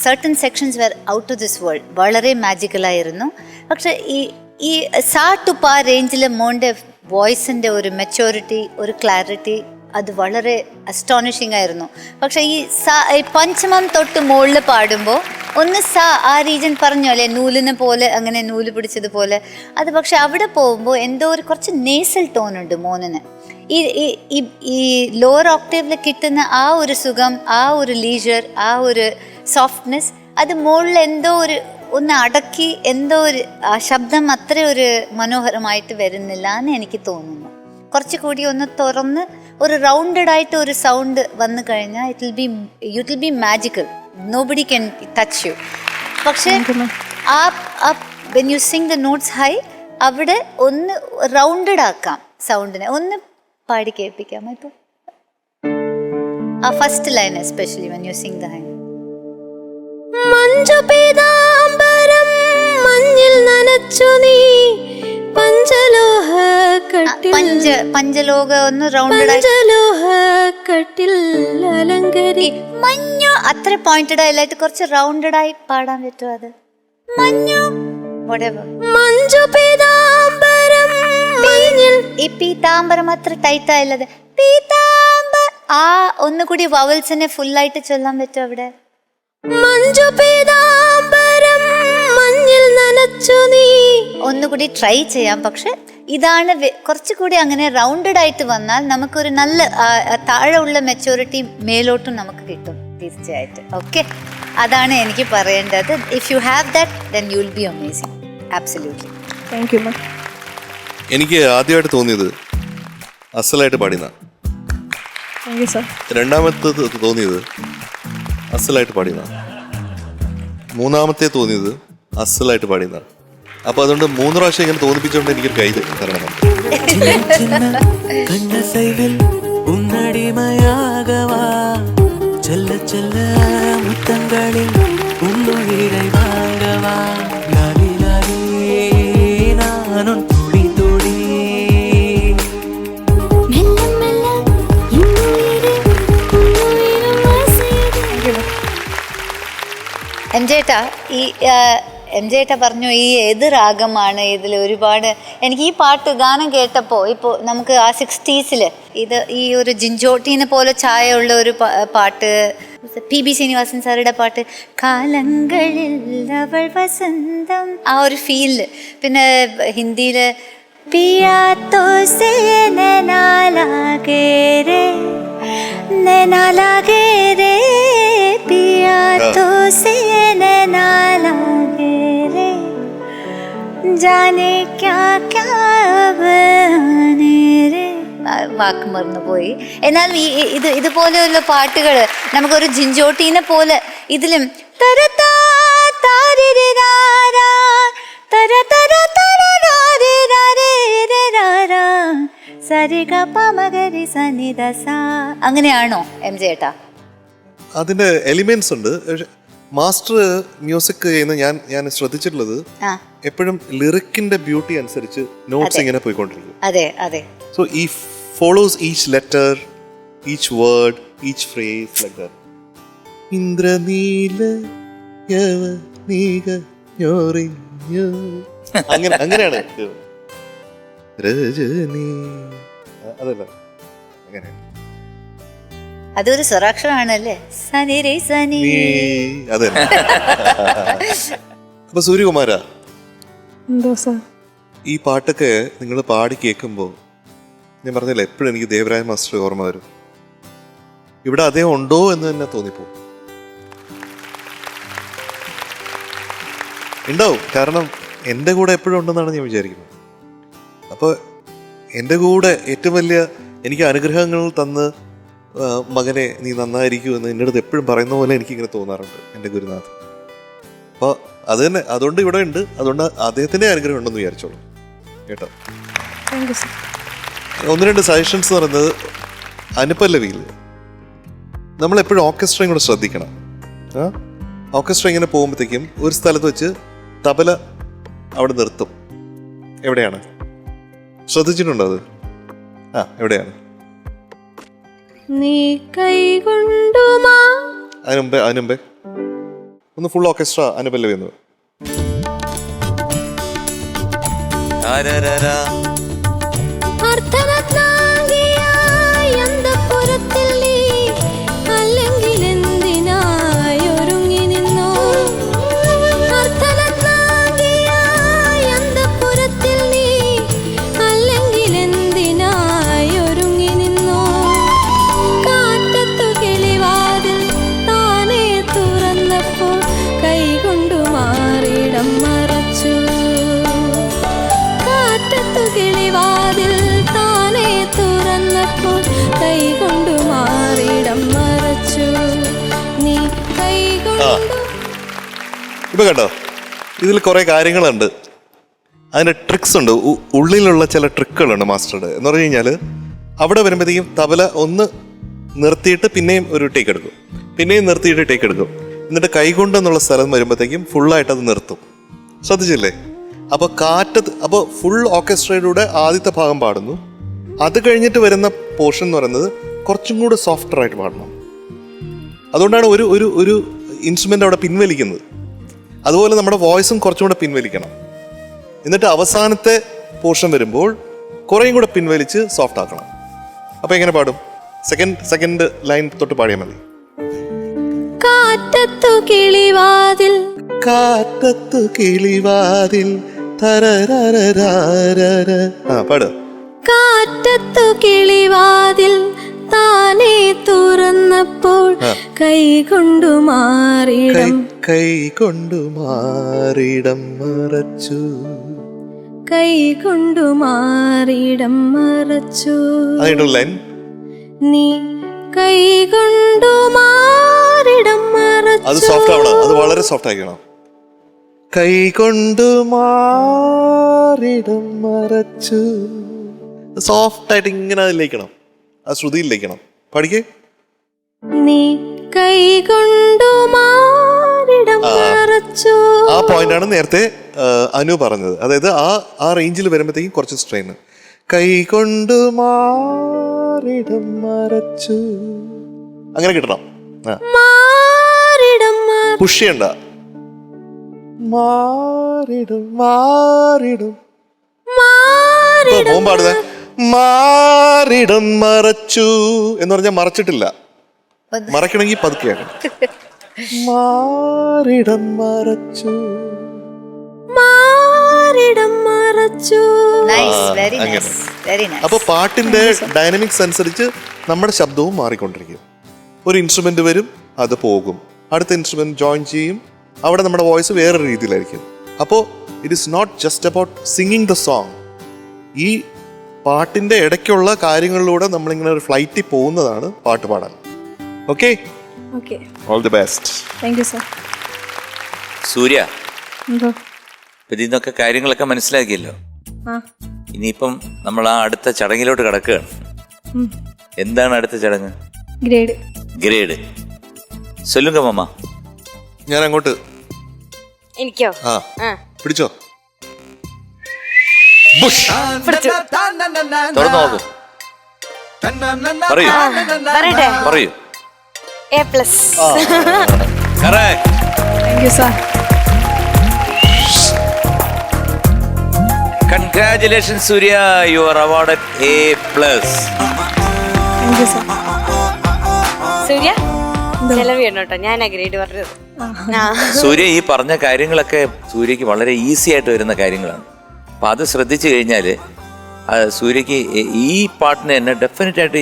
certain sections were out to this world, വളരെ മാജിക്കലായിരുന്നു. പക്ഷെ ഈ സാ ടു പാ റേഞ്ചിൽ മോൻ്റെ വോയിസിൻ്റെ ഒരു മെച്ചോറിറ്റി, ഒരു ക്ലാരിറ്റി, അത് വളരെ അസ്റ്റോണിഷിംഗ് ആയിരുന്നു. പക്ഷെ ഈ പഞ്ചമം തൊട്ട് മുകളിൽ പാടുമ്പോൾ ഒന്ന് ആ റീജൻ പറഞ്ഞു അല്ലേ, നൂലിനെ പോലെ, അങ്ങനെ നൂല് പിടിച്ചതുപോലെ അത്. പക്ഷെ അവിടെ പോകുമ്പോൾ എന്തോ ഒരു കുറച്ച് നേസൽ ടോൺ ഉണ്ട് മോനിന്. ഈ ലോവർ ഓക്ടേവിൽ കിട്ടുന്ന ആ ഒരു സുഖം, ആ ഒരു ലീജർ, ആ ഒരു സോഫ്റ്റ്നെസ്, അത് മുകളിൽ എന്തോ ഒന്ന് അടക്കി, എന്തോ ഒരു ശബ്ദം അത്ര ഒരു മനോഹരമായിട്ട് വരുന്നില്ല എന്ന് എനിക്ക് തോന്നുന്നു. കുറച്ചുകൂടി ഒന്ന് തുറന്ന് ഒരു റൗണ്ടഡ് ആയിട്ട് ഒരു സൗണ്ട് വന്നു കഴിഞ്ഞാൽ it will be magical. Nobody can touch you. പക്ഷേ when you sing the notes high, അവിടെ ഒന്ന് റൗണ്ടഡ് ആക്കാം സൗണ്ടിനെ. ഒന്ന് പാടി കേൾപ്പിക്കാം ഇപ്പോൾ ആ first line, especially when you sing the high. മഞ്ജു പീതാംബരം മഞ്ഞിൽ നനച്ചു നീ പഞ്ചലോഹ പഞ്ചലോക ഒന്ന് റൗണ്ടഡ് അലങ്കരി. മഞ്ഞു അത്ര പോയിന്റഡ് ആയിട്ട് കുറച്ച് റൗണ്ടഡ് ആയി പാടാൻ പറ്റുമോ? അത് മഞ്ഞു മഞ്ജു പീതാംബരം ഈ പീതാംബരം അത്ര ടൈറ്റ് ആയില്ലത്. പീതാംബർ ആ ഒന്നുകൂടി വവൽസിനെ ഫുള്ളായിട്ട് ചൊല്ലാൻ പറ്റുമോ അവിടെ? മഞ്ജു പീതാംബരം മഞ്ഞിൽ നനച്ചു നീ. ഒന്നുകൂടി ട്രൈ ചെയ്യാം. പക്ഷെ ഇതാണ് കുറച്ചുകൂടി അങ്ങനെ റൗണ്ടഡ് ആയിട്ട് വന്നാൽ നമുക്കൊരു നല്ല താഴെ ഉള്ള മെച്ചൂരിറ്റി മേലോട്ടും നമുക്ക് കിട്ടും തീർച്ചയായിട്ടും. ഓക്കെ, അതാണ് എനിക്ക് പറയേണ്ടത്. If you have that then you will be amazing. Absolutely. Thank you ma'am. എനിക്ക് ആദ്യമായിട്ട് തോന്നിയത് അസലായിട്ട് പാടിന. Thank you sir. രണ്ടാമത്തേത് തോന്നിയത് അസലായിട്ട് പാടിന. മൂന്നാമത്തെ തോന്നിയത് അസലായിട്ട് പാടിന. അപ്പൊ അതുകൊണ്ട് 3 പ്രാവശ്യം ഇങ്ങനെ തോന്നിപ്പിച്ചുകൊണ്ട് എനിക്കൊരു കൈ തരണം. കണ്ണസൈവിൽ ഉന്നടിമയാകവാ, ചെല്ല ചെല്ല മുത്തങ്ങളിൽ ഉന്നുയിரை വാങ്ങവാ, ലാലി ലാലി നാനും തുടി തുടി. എം ജേട്ടാ പറഞ്ഞു ഈ ഏത് രാഗമാണ് ഇതിൽ ഒരുപാട്. എനിക്ക് ഈ ഗാനം കേട്ടപ്പോൾ ഇപ്പോൾ നമുക്ക് ആ 60s ഈ ഒരു ജിഞ്ചോട്ടീനെ പോലെ ചായ ഉള്ള ഒരു പാട്ട്, PB ശ്രീനിവാസൻ സാറുടെ പാട്ട്, കാലങ്ങളിൽ അവൾ വസന്തം, ആ ഒരു ഫീല്. പിന്നെ ഹിന്ദിയില് പിയാ തോ സേ നൈനാ ലാഗേ രേ, നൈനാ ലാഗേ രേ, പിയാ തോ സേ നൈനാ ലാഗേ രേ, ജാനേ ക്യാ ക്യാ ബനാനേ രേ. വാക്ക് മറന്നുപോയി. എന്നാൽ ഇതുപോലെയുള്ള പാട്ടുകൾ നമുക്കൊരു ജിഞ്ചോട്ടീനെ പോലെ ഇതിലും തരതാ താരിരാരാ തരതര തരരാരേരാരേരാരാ സരിഗപമഗരി സനിദസ. അങ്ങനെയാണോ എം ജേട്ടാ? അതിന്റെ എലിമെന്റ്സ് ഉണ്ട്. മാസ്റ്റർ മ്യൂസിക് ചെയ്യുന്ന ഞാൻ ശ്രദ്ധിച്ചിട്ടുള്ളത് എപ്പോഴും ലിറിക്കിന്റെ ബ്യൂട്ടി അനുസരിച്ച് നോട്ട്സ് ഇങ്ങനെ പോയിക്കൊണ്ടിരിക്കും. അതെ അതെ. സോ ഈ follows each letter, each word, each phrase like that. ഇന്ദ്രനീല യവനിക ഞൊറിഞ്ഞു, അങ്ങനെയാണ്. രജനി അതല്ല, അങ്ങനെയാണ്. അതൊരു സ്വരാക്ഷരമാണല്ലേ, സനി രേ സനി. അതെ. അപ്പൊ സൂര്യകുമാര, ഈ പാട്ടൊക്കെ നിങ്ങൾ പാടി കേൾക്കുമ്പോൾ ഞാൻ പറഞ്ഞില്ല, എപ്പോഴും എനിക്ക് ദേവരാജ മാസ്റ്റർ ഓർമ്മ വരും. ഇവിടെ അദ്ദേഹം ഉണ്ടോ എന്ന് തന്നെ തോന്നിപ്പോ. ഉണ്ടാവും, കാരണം എൻ്റെ കൂടെ എപ്പോഴും ഉണ്ടെന്നാണ് ഞാൻ വിചാരിക്കുന്നത്. അപ്പോൾ എൻ്റെ കൂടെ ഏറ്റവും വലിയ എനിക്ക് അനുഗ്രഹങ്ങൾ തന്ന് മകനെ നീ നന്നായിരിക്കൂ എന്ന് എൻ്റെ അടുത്ത് എപ്പോഴും പറയുന്ന പോലെ എനിക്കിങ്ങനെ തോന്നാറുണ്ട് എൻ്റെ ഗുരുനാഥ്. അപ്പോൾ അത് തന്നെ, അതുകൊണ്ട് ഇവിടെ ഉണ്ട്, അതുകൊണ്ട് അദ്ദേഹത്തിൻ്റെ അനുഗ്രഹം ഉണ്ടെന്ന് വിചാരിച്ചോളൂ കേട്ടോ. Thank you sir. 1-2 സജഷൻസ് എന്ന് പറയുന്നത്, അനുപല്ലവിയിൽ നമ്മളെപ്പോഴും ഓർക്കസ്ട്രയും കൂടെ ശ്രദ്ധിക്കണം. ഓർക്കസ്ട്ര ഇങ്ങനെ പോകുമ്പോഴത്തേക്കും ഒരു സ്ഥലത്ത് വെച്ച് തബല അവിടെ നിർത്തും. എവിടെയാണ് ശ്രദ്ധിച്ചിട്ടുണ്ടോ അത്? എവിടെയാണ്? നീ കൈകൊണ്ടുമാ അതിനുമ്പേ ഒന്ന് ഫുൾ ഓർക്കസ്ട്ര അനുപല്ലവി എന്ന്. അർത്ഥരത്നാംഗിയായി അന്തഃപുരത്തിൽ നീ അല്ലെങ്കിൽ എന്തിനായി ഒരുങ്ങി നിന്നോ? അർത്ഥരത്നാംഗിയായി അന്തഃപുരത്തിൽ നീ അല്ലെങ്കിൽ എന്തിനായി ഒരുങ്ങി നിന്നോ? കാറ്റത്തു കിളിവാതിൽ താനേ തുറന്നപ്പോൾ കൈകൊണ്ടു മാറിടം മറച്ചു. കാറ്റത്തു കിളിവാതിൽ താനേ തുറന്നപ്പോൾ കൈകൊണ്ടു മാറിടം മറച്ചു. നീ കൈകൊണ്ടു. ഇപ്പൊ കണ്ടോ, ഇതിൽ കുറെ കാര്യങ്ങളുണ്ട്, അതിന്റെ ട്രിക്സ് ഉണ്ട്, ഉള്ളിലുള്ള ചില ട്രിക്കുകളുണ്ട് മാസ്റ്ററുടെ. എന്ന് പറഞ്ഞു കഴിഞ്ഞാൽ അവിടെ വരുമ്പോഴത്തേക്കും തബല ഒന്ന് നിർത്തിയിട്ട് പിന്നെയും ഒരു ടേക്ക് എടുക്കും, പിന്നെയും നിർത്തിയിട്ട് ടേക്ക് എടുക്കും, എന്നിട്ട് കൈകൊണ്ടെന്നുള്ള സ്ഥലം വരുമ്പോഴത്തേക്കും ഫുള്ളായിട്ട് അത് നിർത്തും. ശ്രദ്ധിച്ചില്ലേ? അപ്പോൾ അപ്പോൾ ഫുൾ ഓർക്കസ്ട്രയുടെ ആദ്യത്തെ ഭാഗം പാടുന്നു, അത് കഴിഞ്ഞിട്ട് വരുന്ന പോർഷൻ എന്ന് പറയുന്നത് കുറച്ചും കൂടെ സോഫ്റ്ററായിട്ട് പാടണം. അതുകൊണ്ടാണ് ഒരു ഒരു ഒരു ഇൻസ്ട്രുമെൻ്റ് അവിടെ പിൻവലിക്കുന്നത്. അതുപോലെ നമ്മുടെ വോയിസും കുറച്ചും കൂടെ പിൻവലിക്കണം. എന്നിട്ട് അവസാനത്തെ പോർഷൻ വരുമ്പോൾ കുറേയും കൂടെ പിൻവലിച്ച് സോഫ്റ്റ് ആക്കണം. അപ്പോൾ എങ്ങനെ പാടും? സെക്കൻഡ് ലൈൻ തൊട്ട് പാടിയാൽ മതി. കാറ്റത്തു കിളിവാതിൽ കാറ്റത്തു കിളിവാതിൽ പാട്. കാറ്റത്തു കിളിവാതിൽ താനേ തുറന്നപ്പോൾ കൈകൊണ്ടു മാറിടം കൈകൊണ്ടു മാറിടം മറച്ചു. കൈകൊണ്ടു മാറിടം മറച്ചു. ലൈൻ നീ കൈകൊണ്ടു മാറിടം മറച്ചു. അത് സോഫ്റ്റ് ആവണം, അത് വളരെ സോഫ്റ്റ് ആക്കണം. കൈകൊണ്ടു മാറിടം മറച്ചു. സോഫ്റ്റ് ആയിട്ട് ഇങ്ങനെ അതിലേക്കണം, ആ ശ്രുതിയിലേക്കണം. പഠിക്കേ. നീ കൈകൊണ്ടു മാറിടം മറച്ചു. ആ പോയിന്റ് ആണ് നേരത്തെ അനു പറഞ്ഞത്. അതായത് ആ റേഞ്ചിൽ വരുമ്പോഴത്തേക്കും കുറച്ച് സ്ട്രെയിൻ. കൈകൊണ്ടു മാറിടം മറച്ചു, അങ്ങനെ കിട്ടണം. പുഷ് ചെയ്യണ്ട. മാറിടും മാറിടും പാടുക. മാറിടം മറച്ചു എന്ന് പറഞ്ഞാൽ മറച്ചിട്ടില്ല, മറയ്ക്കണമെങ്കിൽ പതുക്കെയാണ്. മാറിടം മറച്ചു, മാറിടം മറച്ചു. അപ്പൊ പാട്ടിന്റെ ഡൈനാമിക്സ് അനുസരിച്ച് നമ്മുടെ ശബ്ദവും മാറിക്കൊണ്ടിരിക്കും. ഒരു ഇൻസ്ട്രുമെന്റ് വരും, അത് പോകും, അടുത്ത ഇൻസ്ട്രുമെന്റ് ജോയിൻ ചെയ്യും, അവിടെ നമ്മുടെ വോയിസ് വേറെ രീതിയിലായിരിക്കും. അപ്പോൾ it is not just about singing the song. ഈ പാട്ടിന്റെ ഇടയ്ക്കുള്ള കാര്യങ്ങളിലൂടെ നമ്മളിങ്ങനെ ഒരു ഫ്ലൈറ്റിൽ പോകുന്നതാണ് പാട്ട് പാടാൻ. Okay, all the best. Thank you sir. Surya, ഇതിൽ നിന്നൊക്കെ കാര്യങ്ങളൊക്കെ മനസ്സിലാക്കിയല്ലോ. ഇനിയിപ്പം നമ്മൾ ആ അടുത്ത ചടങ്ങിലോട്ട് കിടക്കുകയാണ്. എന്താണ് അടുത്ത ചടങ്ങ്? ഗ്രേഡ്. ചൊല്ലുക മാമ. ഞാൻ അങ്ങോട്ട്. എനിക്കോ? പിടിച്ചോ. തുറന്നു നോക്കൂ. പറയൂ. A+. Correct. Thank you sir. Congratulations, Surya. You are awarded A+. Thank you sir. Surya ചെലവ് ചെയ്യണം കേട്ടോ, ഞാനാ ഗ്രേഡ് പറഞ്ഞത്. സൂര്യ ഈ പറഞ്ഞ കാര്യങ്ങളൊക്കെ സൂര്യക്ക് വളരെ ഈസി ആയിട്ട് വരുന്ന കാര്യങ്ങളാണ്. അപ്പം അത് ശ്രദ്ധിച്ചു കഴിഞ്ഞാൽ സൂര്യക്ക് ഈ പാട്ടിന് തന്നെ ഡെഫിനറ്റ് ആയിട്ട്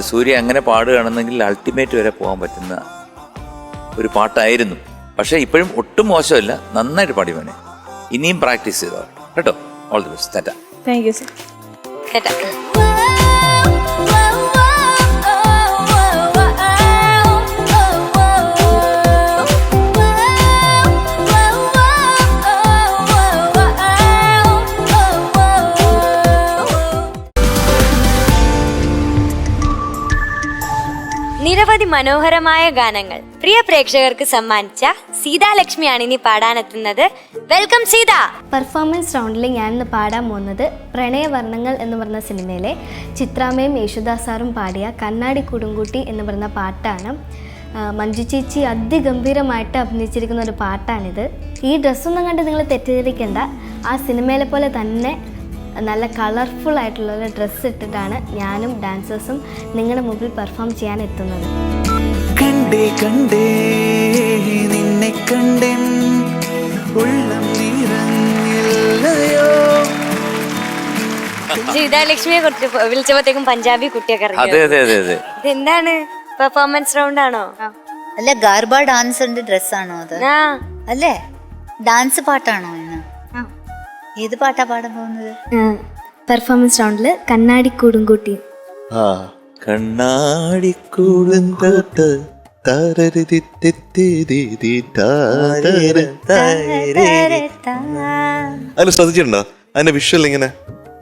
സൂര്യ അങ്ങനെ പാടുകയാണെന്നെങ്കിൽ അൾട്ടിമേറ്റ് വരെ പോകാൻ പറ്റുന്ന ഒരു പാട്ടായിരുന്നു. പക്ഷേ ഇപ്പോഴും ഒട്ടും മോശമല്ല, നന്നായിട്ട് പാടി മോനെ. ഇനിയും പ്രാക്ടീസ് ചെയ്തോ കേട്ടോ. All the best. Tata. Thank you sir. കേട്ടാ നിരവധി മനോഹരമായ ഗാനങ്ങൾ പ്രിയ പ്രേക്ഷകർക്ക് സമ്മാനിച്ച സീതാലക്ഷ്മിയാണ് ഇനി പാടാനെത്തുന്നത്. വെൽക്കം സീത. പെർഫോമൻസ് റൗണ്ടിൽ ഞാനിന്ന് പാടാൻ പോകുന്നത് പ്രണയവർണ്ണങ്ങൾ എന്ന് പറഞ്ഞ സിനിമയിലെ ചിത്രാമ്മയും യേശുദാസ് സാറും പാടിയ കണ്ണാടി കുടുംകുട്ടി എന്ന് പറയുന്ന പാട്ടാണ്. മഞ്ജു ചേച്ചി അതിഗംഭീരമായിട്ട് അഭിനയിച്ചിരിക്കുന്ന ഒരു പാട്ടാണിത്. ഈ ഡ്രസ്സൊന്നും കണ്ട് നിങ്ങൾ തെറ്റിദ്ധരിക്കേണ്ട, ആ സിനിമയിലെ പോലെ തന്നെ നല്ല കളർഫുൾ ആയിട്ടുള്ള ഒരു ഡ്രസ്സ് ഇട്ടിട്ടാണ് ഞാനും ഡാൻസേഴ്സും നിങ്ങളുടെ മുമ്പിൽ പെർഫോം ചെയ്യാൻ എത്തുന്നത്. കണ്ടേ കണ്ടേ നിന്നെ കണ്ടേ ഉള്ളം നിറഞ്ഞില്ലയോ. സീതാലക്ഷ്മിയെ കുറിച്ച് വിളിച്ചപ്പോഴത്തേക്കും പഞ്ചാബി കുട്ടിയൊക്കെ അതെ ഇറങ്ങി. അതെ അതെ അതെ. ഇതെന്താണ് പെർഫോമൻസ് റൗണ്ട് ആണോ? അല്ല, ഗാർബ ഡാൻസിന്റെ ഡ്രസ്സാണോ അത്? ആ അല്ലേ, ഡാൻസ് പാട്ടാണോ ഇന്ന്? ഏത് പാട്ടാ പാടാൻ പോകുന്നത്? പെർഫോമൻസ് റൗണ്ടിൽ കണ്ണാടി കുടുംകുട്ടി. ആ കണ്ണാടിക്കൂടുന്തോട്ട് അതിൽ ശ്രദ്ധിച്ചിട്ടുണ്ടോ അതിന്റെ വിഷ്വൽ ഇങ്ങനെ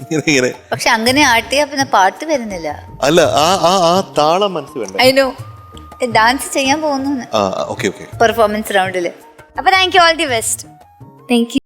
ഇങ്ങനെ ഇങ്ങനെ? പക്ഷെ അങ്ങനെ ആട്ടിയാ പിന്നെ പാട്ട് വരുന്നില്ല. അല്ല ആ ആ ആ താളം മനസ്സ് വേണ്ട. അതിനു ഡാൻസ് ചെയ്യാൻ പോകുന്നു ആ ഓക്കെ ഓക്കെ. പെർഫോമൻസ് റൗണ്ടില്. അപ്പൊ thank you, all the best. Thank U.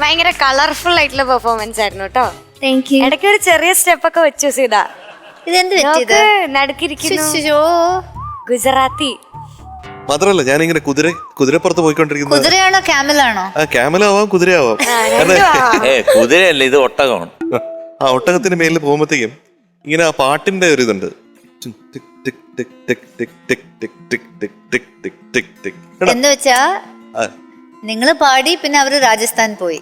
ഭയങ്കര കളർഫുൾ ആയിട്ടുള്ള പെർഫോമൻസ് ആയിരുന്നു കേട്ടോ. Thank you. ഇടയ്ക്ക് ഒരു ചെറിയ സ്റ്റെപ്പ് ഒക്കെ വെച്ചു സീത. ഇതെന്ത് പറ്റിയത്? നടുക്കിരിക്കുന്നു ശിശോ. ഗുജറാത്തി. മാത്രല്ല ഞാനിങ്ങനെ കുതിരപ്പുറത്ത് പോയിക്കൊണ്ടിരിക്കുന്നത്. കുതിരയാണോ ക്യാമലാണോ? ക്യാമലാവാം കുതിരയാവാം. കുതിരയല്ല, ഇത് ഒട്ടകമാണ്. ആ ഒട്ടകത്തിന് മേലിൽ പോകുമ്പോഴത്തേക്കും ഇങ്ങനെ ആ പാട്ടിന്റെ ഒരു ഇതുണ്ട്. എന്ന് വെച്ചാ നിങ്ങള് പാടി പിന്നെ അവര് രാജസ്ഥാൻ പോയി.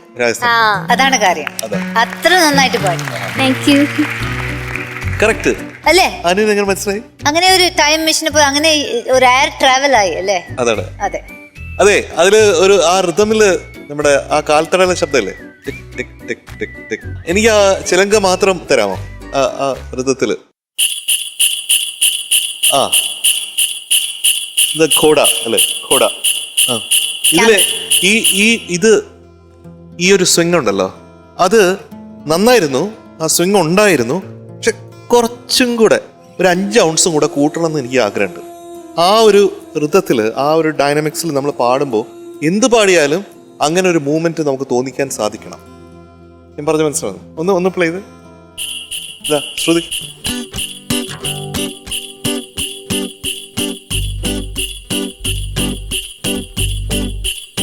അതാണ് കാര്യം. അത്ര നന്നായിട്ട് പാടി. Thank you. കറക്റ്റ് അല്ലേ? അതിന് മനസ്സിലായി. അങ്ങനെ ഒരു ടൈം മെഷീൻ പോലെ അങ്ങനെ ഒരു എയർ ട്രാവൽ ആയി അല്ലേ? അതാണ്. അതെ അതെ, അതില് ഒരു ആ റിതമില് നമ്മുടെ ആ കാൽത്തടയുടെ ശബ്ദമല്ലേ, ടിക് ടിക് ടിക് ടിക് ടിക്. എനിക്ക് ആ ചിലങ്ക മാത്രം തരാമോ ആ ഋതത്തില്? ആ ഇത് ഘോട അല്ലേ, ഘോട. ആ ഇതിലെ ഈ ഒരു സ്വിങ് ഉണ്ടല്ലോ, അത് നന്നായിരുന്നു. ആ സ്വിങ് ഉണ്ടായിരുന്നു. പക്ഷെ കുറച്ചും കൂടെ ഒരു 5 ഔൺസും കൂടെ കൂട്ടണം എന്ന് എനിക്ക് ആഗ്രഹമുണ്ട്. ആ ഒരു ഋതത്തില്, ആ ഒരു ഡൈനാമിക്സിൽ നമ്മൾ പാടുമ്പോൾ എന്ത് പാടിയാലും അങ്ങനെ ഒരു മൂവ്മെന്റ് നമുക്ക് തോന്നിക്കാൻ സാധിക്കണം. ഞാൻ പറഞ്ഞ മനസ്സിലാവും. ഒന്ന് പ്ലേ ചെയ്ത് ശ്രുതി.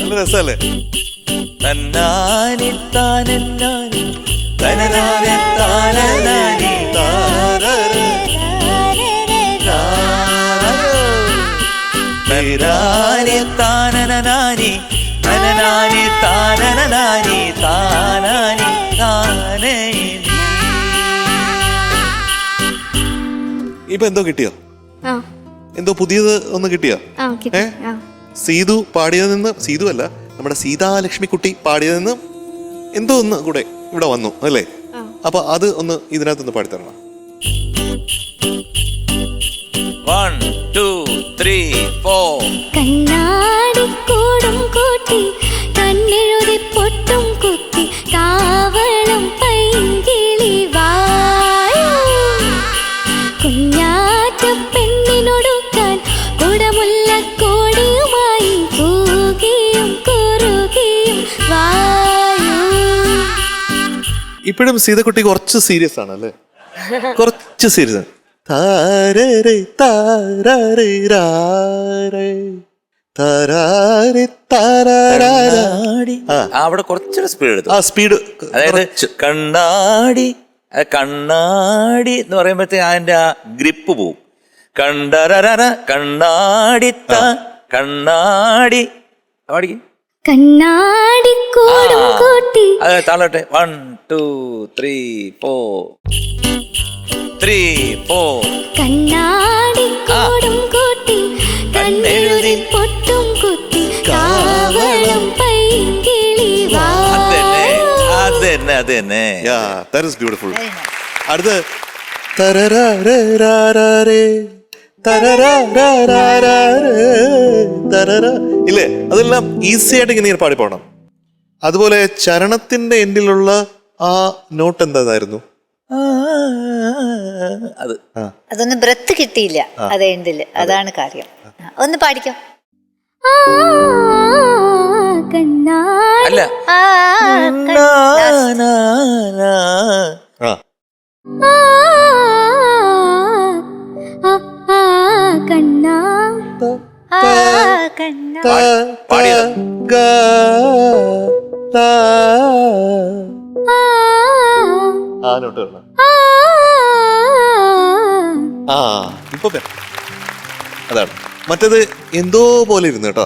നല്ല രസമല്ലേ? ഇപ്പൊ എന്തോ കിട്ടിയോ? എന്തോ പുതിയത് ഒന്ന് കിട്ടിയോ? സീതു പാടിയതിൽ നിന്ന്, സീതു അല്ല നമ്മുടെ സീതാലക്ഷ്മിക്കുട്ടി പാടിയതിൽ നിന്ന് എന്തോ ഒന്ന് കൂടെ ഇവിടെ വന്നു അല്ലേ? അപ്പൊ അത് ഒന്ന് ഇതിനകത്തൊന്ന് പാടിത്തരണം. 1 2 3 4. കണ്ണാടിക്കൂടും കൂട്ടി കണ്ണെഴുതി പൊട്ടും കുത്തി കാവളം പൈങ്കിളി വായോ കുഞ്ഞാറ്റ പെണ്ണിനൊടുക്കാൻ കുടമുല്ല കോടിയുമായി കൂകിയും കുറുകിയും വായോ. ഇപ്പോഴും സീതക്കുട്ടി കുറച്ച് സീരിയസ് ആണ് അല്ലേ? കുറച്ച് സീരിയസ് ആണ്. താരേ താരേ രാരേ താരേ താരാരാടി. അവിടെ കുറച്ചൊരു സ്പീഡ് എടുത്തു. ആ സ്പീഡ്, അതായത് കണ്ണാടി കണ്ണാടി എന്ന് പറയുമ്പോഴത്തേക്ക് അതിന്റെ ആ ഗ്രിപ്പ് പോവും. കണ്ടരര കണ്ണാടി കണ്ണാടി പാടിക്കും. കണ്ണാടിക്കൂടും കൂട്ടി. അതെ, താളട്ടെ. 1 2 3 4 3 4. കണ്ണാടിക്കൂടും കൂട്ടി കണ്ണെഴുതി പൊട്ടും കുത്തി കാവളം പൈങ്കിളി അതന്നെ അതന്നെ. that is beautiful. അടുത്ത് തരരരരരരേ തരരരരരരേ ഇല്ലേ? അതെല്ലാം ഈസി ആയിട്ട് ഇങ്ങനെ പാടി പോകണം. അതുപോലെ ചരണത്തിന്റെ എൻഡിലുള്ള ആ നോട്ട് എന്തായിരുന്നു? അതൊന്ന് ബ്രത്ത് കിട്ടിയില്ല അത് എൻഡില്. അതാണ് കാര്യം. ഒന്ന് പാടിക്കോ. അല്ല ഇപ്പൊ അതാണ്. മറ്റേത് എന്തോ പോലെ ഇരുന്നു കേട്ടോ,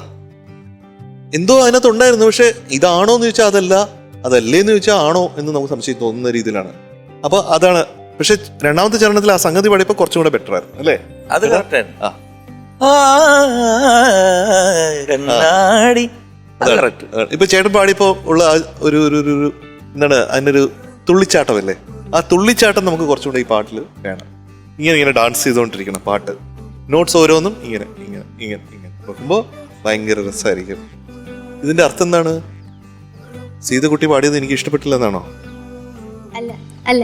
എന്തോ അതിനകത്തുണ്ടായിരുന്നു. പക്ഷെ ഇതാണോന്ന് ചോദിച്ചാൽ അതല്ല, അതല്ലേന്ന് ചോദിച്ചാൽ ആണോ എന്ന് നമുക്ക് സംശയം തോന്നുന്ന രീതിയിലാണ്. അപ്പൊ അതാണ്. പക്ഷെ രണ്ടാമത്തെ ചരണത്തിൽ ആ സംഗതി പാടിയപ്പോ കുറച്ചും കൂടെ ബെറ്റർ ആയിരുന്നു അല്ലേ? അത് ഇപ്പൊ ചേട്ടൻ പാടിയപ്പോ ഉള്ള ഒരു എന്താണ് അതിനൊരു തുള്ളിച്ചാട്ടമല്ലേ? ആ തുള്ളിച്ചാട്ടം നമുക്ക് കുറച്ചുകൂടെ ഈ പാട്ടിൽ വേണം. ഇങ്ങനെ ഡാൻസ് ചെയ്തുകൊണ്ടിരിക്കണം പാട്ട്. നോട്ട്സ് ഓരോന്നും ഇങ്ങനെ ഇങ്ങനെ ഇങ്ങനെ ഇങ്ങനെ നോക്കുമ്പോ ഭയങ്കര രസമായിരിക്കും. ഇതിന്റെ അർത്ഥം എന്താണ്? സീതക്കുട്ടി പാടിയത് എനിക്ക് ഇഷ്ടപ്പെട്ടില്ല എന്നാണോ? അല്ല,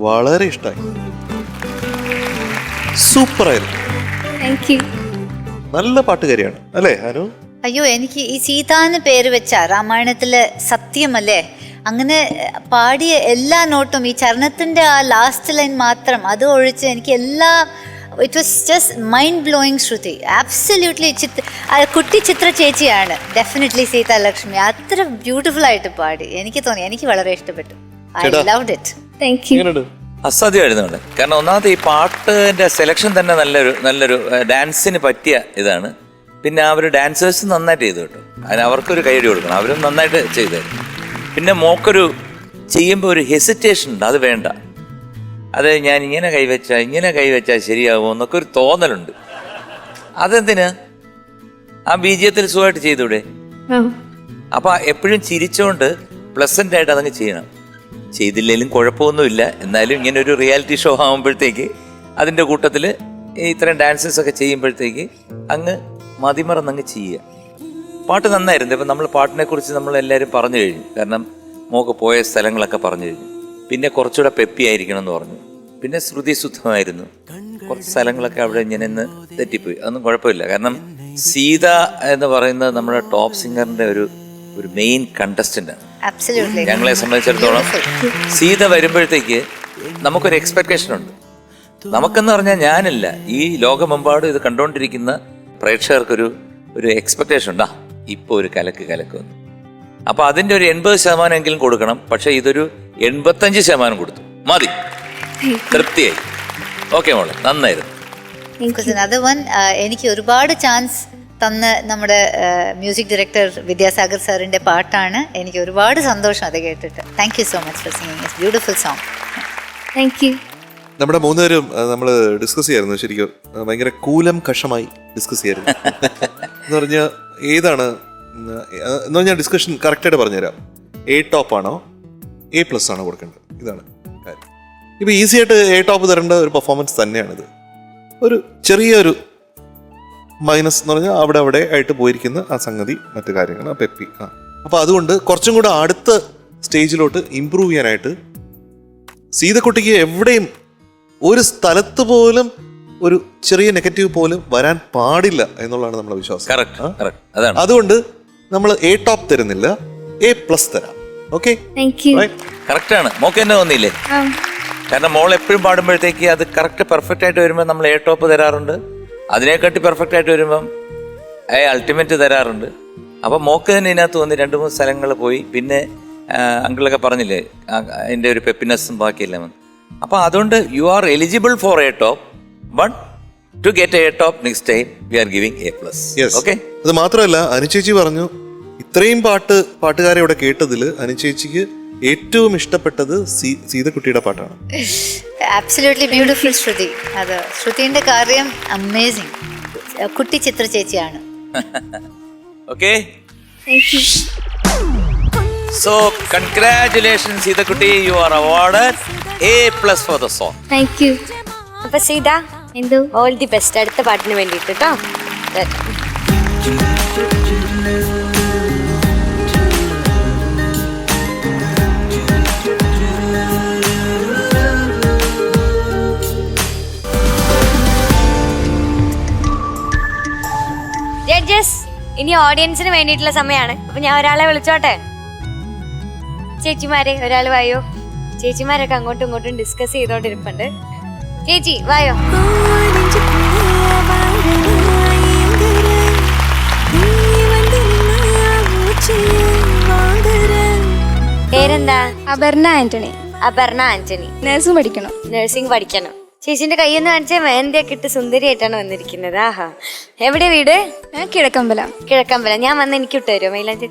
വളരെ ഇഷ്ടമായി. സൂപ്പറായിരുന്നു. Thank you. നല്ല പാട്ടുകാരിയാണ് അല്ലേ അനു? അയ്യോ, എനിക്ക് ഈ സീത എന്ന് പേര് വെച്ച രാമായണത്തിലെ സത്യമല്ലേ, അങ്ങനെ പാടിയ എല്ലാ നോട്ടും ഈ ചരണത്തിൻ്റെ ആ ലാസ്റ്റ് ലൈൻ മാത്രം അത് ഒഴിച്ച് എനിക്ക് it was just mind blowing Shruti. Absolutely കുട്ടി ചിത്ര ചേച്ചിയാണ് ഡെഫിനറ്റ്ലി സീതാലക്ഷ്മി. അത്ര ബ്യൂട്ടിഫുൾ ആയിട്ട് പാടി. എനിക്ക് തോന്നി, എനിക്ക് വളരെ ഇഷ്ടപ്പെട്ടു. I loved it. Thank you. അസാധ്യമായിരുന്നു അവിടെ. കാരണം ഒന്നാമത് ഈ പാട്ടിന്റെ സെലക്ഷൻ തന്നെ നല്ലൊരു ഡാൻസിന് പറ്റിയ ഇതാണ്. പിന്നെ അവർ ഡാൻസേഴ്സ് നന്നായിട്ട് ചെയ്തു കേട്ടോ. അതിന് അവർക്കൊരു കൈയടി കൊടുക്കണം, അവരും നന്നായിട്ട് ചെയ്തായിരുന്നു. പിന്നെ മോക്കൊരു ചെയ്യുമ്പോൾ ഒരു ഹെസിറ്റേഷൻ ഉണ്ട്, അത് വേണ്ട. അത് ഞാൻ ഇങ്ങനെ കൈവച്ചാൽ ശരിയാകുമോ എന്നൊക്കെ ഒരു തോന്നലുണ്ട്. അതെന്തിനാ? ആ ബീജത്തിൽ സുഖമായിട്ട് ചെയ്തൂടെ? അപ്പൊ എപ്പോഴും ചിരിച്ചോണ്ട് പ്ലസന്റ് ആയിട്ട് അതങ്ങ് ചെയ്യണം. ചെയ്തില്ലെങ്കിലും കുഴപ്പമൊന്നുമില്ല. എന്നാലും ഇങ്ങനെ ഒരു റിയാലിറ്റി ഷോ ആകുമ്പോഴത്തേക്ക് അതിൻ്റെ കൂട്ടത്തിൽ ഇത്രയും ഡാൻസസ് ഒക്കെ ചെയ്യുമ്പോഴത്തേക്ക് അങ്ങ് മതിമറന്നങ്ങ് ചെയ്യുക. പാട്ട് നന്നായിരുന്നു. ഇപ്പം നമ്മൾ പാട്ടിനെ കുറിച്ച് നമ്മളെല്ലാവരും പറഞ്ഞു കഴിഞ്ഞു. കാരണം മോക്ക് പോയ സ്ഥലങ്ങളൊക്കെ പറഞ്ഞു കഴിഞ്ഞു. പിന്നെ കുറച്ചുകൂടെ പെപ്പി ആയിരിക്കണം എന്ന് പറഞ്ഞു. പിന്നെ ശ്രുതി ശുദ്ധമായിരുന്നു. കുറച്ച് സ്ഥലങ്ങളൊക്കെ അവിടെ ഇങ്ങനെ തെറ്റിപ്പോയി. അതൊന്നും കുഴപ്പമില്ല. കാരണം സീത എന്ന് പറയുന്നത് നമ്മുടെ ടോപ്പ് സിംഗറിന്റെ ഒരു മെയിൻ കണ്ടസ്റ്റന്റ് ആണ്. ഞങ്ങളെ സംബന്ധിച്ചിടത്തോളം സീത വരുമ്പോഴത്തേക്ക് നമുക്കൊരു എക്സ്പെക്ടേഷൻ ഉണ്ട്. നമുക്കെന്ന് പറഞ്ഞാൽ ഞാനല്ല, ഈ ലോകമെമ്പാടും ഇത് കണ്ടുകൊണ്ടിരിക്കുന്ന പ്രേക്ഷകർക്കൊരു എക്സ്പെക്ടേഷൻ ഉണ്ടാ ഇപ്പോൾ ഒരു കലക്ക്. അപ്പൊ അതിന്റെ ഒരു 80% എങ്കിലും കൊടുക്കണം. പക്ഷെ ഇതൊരു 85% കൊടുത്തു, മതി, തൃപ്തിയായി. ഓക്കെ മോളെ, നന്നായിരുന്നു. എനിക്ക് ഒരുപാട് ചാൻസ് തന്ന നമ്മുടെ മ്യൂസിക് ഡയറക്ടർ വിദ്യാസാഗർ സാറിന്റെ പാട്ടാണ്. എനിക്ക് ഒരുപാട് സന്തോഷം അത് കേട്ടിട്ട്. Thank you so much for singing this beautiful song. Thank you. നമ്മുടെ മൂന്നുപേരും നമ്മൾ ഡിസ്കസ് ചെയ്യായിരുന്നു. ശരിക്കും ഭയങ്കര കൂലം കഷമായി ഡിസ്കസ് ചെയ്യായിരുന്നു. എന്ന് പറഞ്ഞാൽ ഏതാണ് എന്ന് പറഞ്ഞാൽ ഡിസ്കഷൻ കറക്റ്റായിട്ട് പറഞ്ഞുതരാം. A ടോപ്പ് ആണോ A+ ആണോ കൊടുക്കേണ്ടത്? ഇതാണ് കാര്യം. ഇപ്പം ഈസി ആയിട്ട് A ടോപ്പ് തരേണ്ട ഒരു പെർഫോമൻസ് തന്നെയാണിത്. ഒരു ചെറിയൊരു മൈനസ് എന്ന് പറഞ്ഞാൽ അവിടെ ആയിട്ട് പോയിരിക്കുന്ന ആ സംഗതി, മറ്റു കാര്യങ്ങൾ, ആ പെപ്പി. അപ്പോൾ അതുകൊണ്ട് കുറച്ചും കൂടെ അടുത്ത സ്റ്റേജിലോട്ട് ഇമ്പ്രൂവ് ചെയ്യാനായിട്ട് സീതക്കുട്ടിക്ക് എവിടെയും ഒരു സ്ഥലത്ത് പോലും ഒരു ചെറിയ നെഗറ്റീവ് പോലും വരാൻ പാടില്ല എന്നുള്ളതാണ് നമ്മുടെ വിശ്വാസം. അതുകൊണ്ട് നമ്മൾ A ടോപ്പ് തരുന്നില്ല, A+ തരാം. ഓക്കെ, കറക്റ്റ് ആണ്. മോക്ക് തന്നെ തോന്നിയില്ലേ? കാരണം മോൾ എപ്പോഴും പാടുമ്പോഴത്തേക്ക് അത് കറക്റ്റ് പെർഫെക്റ്റ് ആയിട്ട് വരുമ്പോൾ നമ്മൾ A ടോപ്പ് തരാറുണ്ട്. അതിനെക്കാട്ടി പെർഫെക്റ്റ് ആയിട്ട് വരുമ്പം അൾട്ടിമേറ്റ് തരാറുണ്ട്. അപ്പം മോക്ക് തന്നെ ഇതിനകത്ത് വന്ന് 2-3 സ്ഥലങ്ങൾ പോയി. പിന്നെ അങ്കിളൊക്കെ പറഞ്ഞില്ലേ അതിൻ്റെ ഒരു പെപ്പിനെസ്സും ബാക്കിയെല്ലാം വന്നു. അപ്പം അതുകൊണ്ട് you are eligible for A top, but to get A top next time we are giving A+. Okay. അത് മാത്രമല്ല, അനുചേച്ചി പറഞ്ഞു ഇത്രയും പാട്ടുകാരെ ഇവിടെ കേട്ടതിൽ അനുചേച്ചിക്ക് ഏറ്റവും ഇഷ്ടപ്പെട്ടത് സീതക്കുട്ടിയുടെ പാട്ടാണ്. Absolutely beautiful Shruti. അത് ശ്രുതിന്റെ കാര്യം അമേസിംഗ്. കുട്ടി ചിത്ര ചേച്ചിയാണ്. ഓക്കെ, സോ കൺഗ്രാറ്റുലേഷൻസ് സീതക്കുട്ടി, you are awarded A+ for the song. Thank you. അപ്പൊ സീത, എന്തോ ഓൾ ദി ബെസ്റ്റ് അടുത്ത പാട്ടിന് വേണ്ടിയിട്ട് കേട്ടോ. ജഡ്ജസ്, ഇനി ഓഡിയൻസിന് വേണ്ടിയിട്ടുള്ള സമയമാണ്. അപ്പൊ ഞാൻ ഒരാളെ വിളിച്ചോട്ടെ? ചേച്ചിമാരെ ഒരാൾ വായോ. ചേച്ചിമാരൊക്കെ അങ്ങോട്ടും ഇങ്ങോട്ടും ഡിസ്കസ് ചെയ്തോണ്ടിരിപ്പുണ്ട്. ചേച്ചി വായോ. പേരെന്താ? അപർണ ആന്റണി. അപർണ ആന്റണി. നഴ്സിംഗ് പഠിക്കണം. ചേച്ചിന്റെ കയ്യൊന്ന് കാണിച്ചാൽ മെഹന്തിയൊക്കെ ഇട്ട് സുന്ദരിയായിട്ടാണ് വന്നിരിക്കുന്നത്. ആഹാ, എവിടെ വീട്? കിഴക്കമ്പലം. ഞാൻ വന്ന് എനിക്ക് ഇട്ട് തരുമോ മൈലാഞ്ചി?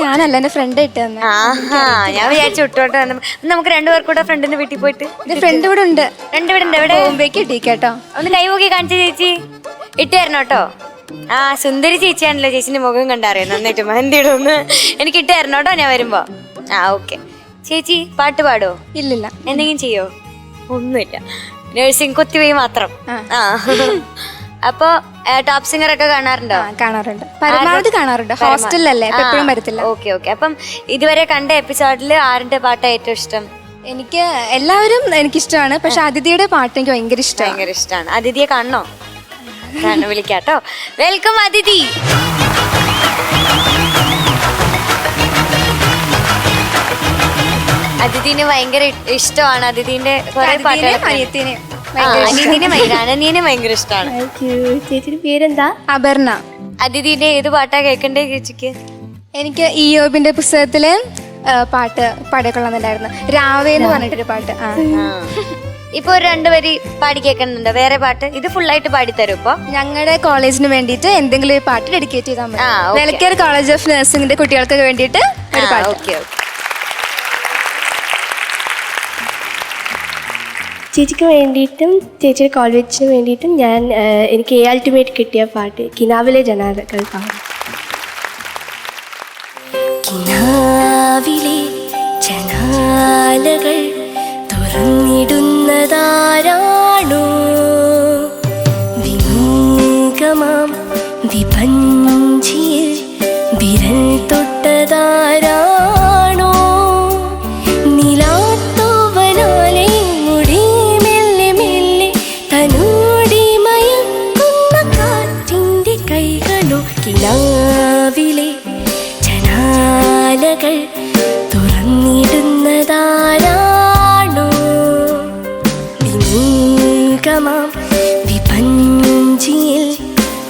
ഞാനല്ല, എന്റെ ഫ്രണ്ട് ഇട്ട് തന്നെ. ആഹാ, ഞാൻ വിചാരിച്ചു ഇട്ടോട്ടെ. നമുക്ക് 2 പേർ കൂടെ ഫ്രണ്ടിന്റെ വീട്ടിൽ പോയിട്ട്. ഫ്രണ്ട് ഇവിടെ ഉണ്ട്. എവിടെ? ബോംബേക്ക് ഇട്ടേട്ടോ. ഒന്ന് കൈ നോക്കി കാണിച്ച ചേച്ചി, ഇട്ട് തരണം കേട്ടോ. ആ, സുന്ദരി ചേച്ചിയാണല്ലോ. ചേച്ചിന്റെ മുഖം കണ്ടറിയാം നന്നായിട്ട്. മെഹന്തി ഇടുന്ന് എനിക്ക് ഇട്ട് തരണം കേട്ടോ ഞാൻ വരുമ്പോ. ഓക്കെ. ചേച്ചി പാട്ട് പാടോ? ഇല്ലില്ല. എന്തെങ്കിലും ചെയ്യോ? ഒന്നുമില്ല, നഴ്സിംഗ് കുത്തിവേ മാത്രം. അപ്പൊ ടോപ്പ് സിംഗർ ഒക്കെ കാണാറുണ്ടോ? കാണാറുണ്ട്, പരമാവധി കാണാറുണ്ട്. ഹോസ്റ്റലിലല്ലേ, എപ്പോഴും വരത്തില്ല. ഓക്കെ. അപ്പം ഇതുവരെ കണ്ട എപ്പിസോഡിൽ ആരുടെ പാട്ടാ ഏറ്റവും ഇഷ്ടം? എനിക്ക് എല്ലാവരും എനിക്കിഷ്ടമാണ്. പക്ഷെ അതിഥിയുടെ പാട്ട് എനിക്ക് ഭയങ്കര ഇഷ്ടമാണ്. അതിഥിയെ കാണണോ? വിളിക്കാട്ടോ. വെൽക്കം അതിഥി. അതിഥിന് ഭയങ്കര ഇഷ്ടമാണ്. അതിഥിന്റെ കുറെ പാട്ടുകൾ അനിയത്തിനെ അനന്യനെ ഭയങ്കര ഇഷ്ടമാണ്. ചേച്ചിയുടെ പേരെന്താ? അപർണ. അതിഥിന്റെ ഏത് പാട്ടാ കേൾക്കണ്ടേ ചേച്ചിക്ക്? എനിക്ക് ഇയോബിന്റെ പുസ്തകത്തില് പാട്ട് പാടിക്കൊള്ളുന്നുണ്ടായിരുന്നു. രാവേ എന്ന് പറഞ്ഞിട്ടൊരു പാട്ട്. ഇപ്പൊ ഒരു 2 വരി പാടി കേൾക്കുന്നുണ്ടോ? വേറെ പാട്ട് ഇത് ഫുള്ളായിട്ട് പാടിത്തരും. ഇപ്പൊ ഞങ്ങളുടെ കോളേജിന് വേണ്ടിയിട്ട് എന്തെങ്കിലും ഒരു പാട്ട് ഡെഡിക്കേറ്റ് ചെയ്താൽ മതി. വെലക്കേർ കോളേജ് ഓഫ് നഴ്സിംഗിന്റെ കുട്ടികൾക്ക് വേണ്ടിയിട്ട് ഒരു പാട്ട്. ഓക്കെ. ചേച്ചിക്ക് വേണ്ടിയിട്ടും ചേച്ചിയുടെ കോളേജിന് വേണ്ടിയിട്ടും ഞാൻ എനിക്ക് അൾട്ടിമേറ്റ് കിട്ടിയ പാട്ട് കിനാവിലെ ജനാലകൾ പാടും. കിനാവിലെ ജനാലകൾ തുറന്നിടുന്നതാരാണോ, വിമുഖമാം വിപഞ്ചിയിൽ വിരൽ തൊട്ടതാരാണോ, നിലാത്തോവനാലെ മുടി മെല്ലെ മെല്ലെ തന്നോടി മയക്കുന്ന കാറ്റിൻ്റെ കൈകളോ, കിനാവിലെ ജനാലകൾ തുറന്നിടുന്നതാരാണോ, വിമുഖമാം വിപഞ്ചിയിൽ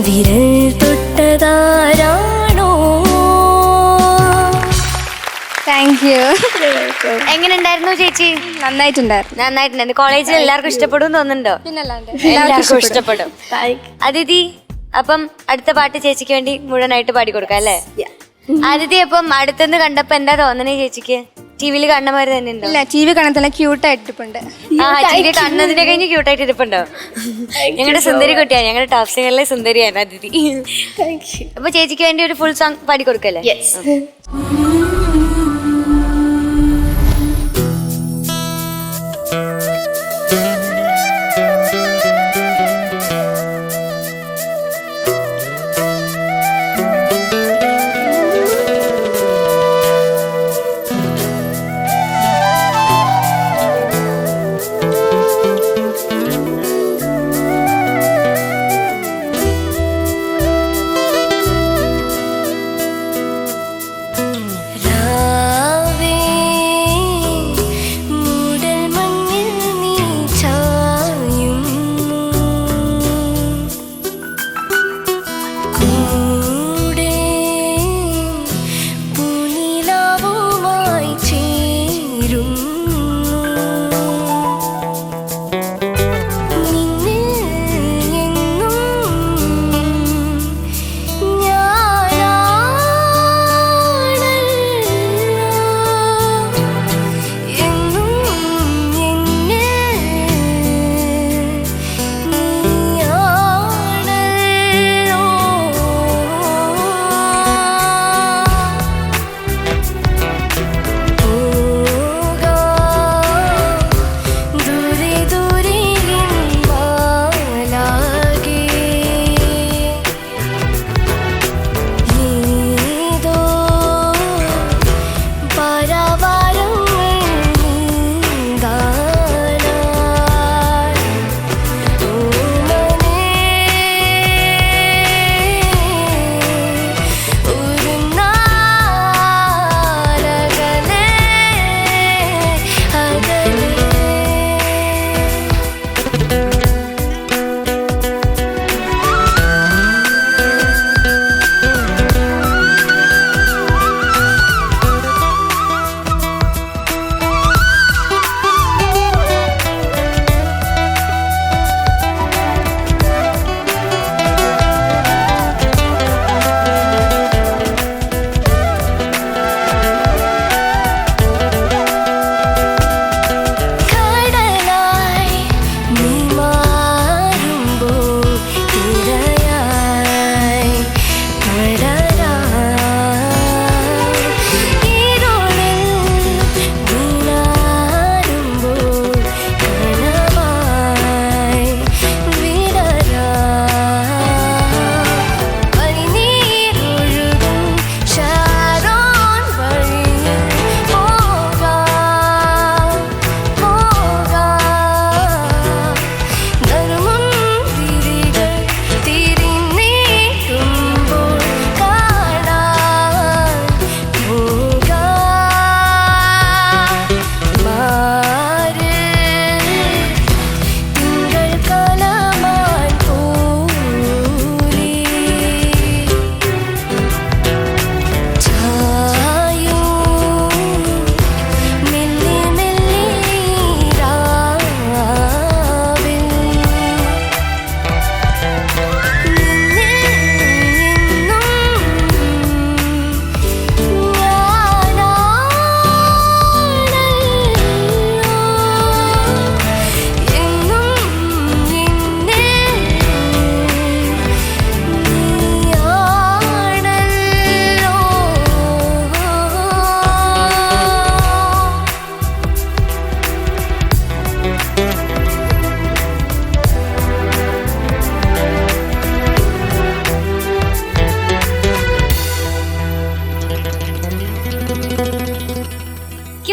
വിരൽ തൊട്ടതാരാണോ. Thank you. എങ്ങനെയുണ്ടായിരുന്നു ചേച്ചി? നന്നായിട്ടുണ്ടായിരുന്നു. കോളേജിൽ എല്ലാവർക്കും ഇഷ്ടപ്പെടും തോന്നുന്നുണ്ടോ? പിന്നല്ലാണ്ട് എല്ലാവർക്കും ഇഷ്ടപ്പെടും. അതിഥി, അപ്പം അടുത്ത പാട്ട് ചേച്ചിക്ക് വേണ്ടി മുഴുവനായിട്ട് പാടിക്കൊടുക്കാം അല്ലേ? അതിഥി, അപ്പം അടുത്തുനിന്ന് കണ്ടപ്പോ എന്താ തോന്നണേ ചേച്ചിക്ക്? ടിവിയിൽ കാണുന്നമാര് തന്നെ ഉണ്ടോ? ഇല്ല, ടി വി കാണാൻ തന്നെ ക്യൂട്ടായിട്ടിരിപ്പുണ്ട്. ടിവി കാണുന്നതിനെ കഴിഞ്ഞ് ക്യൂട്ടായിട്ട് ഇരിപ്പുണ്ടോ? ഞങ്ങളുടെ സുന്ദരി കുട്ടിയാണ്, ഞങ്ങളുടെ ടോപ്പ് സിംഗറിലെ സുന്ദരിയാണ് അതിഥി. അപ്പൊ ചേച്ചിക്ക് വേണ്ടി ഒരു ഫുൾ സോങ് പാടിക്കൊടുക്കല്ലേ? रा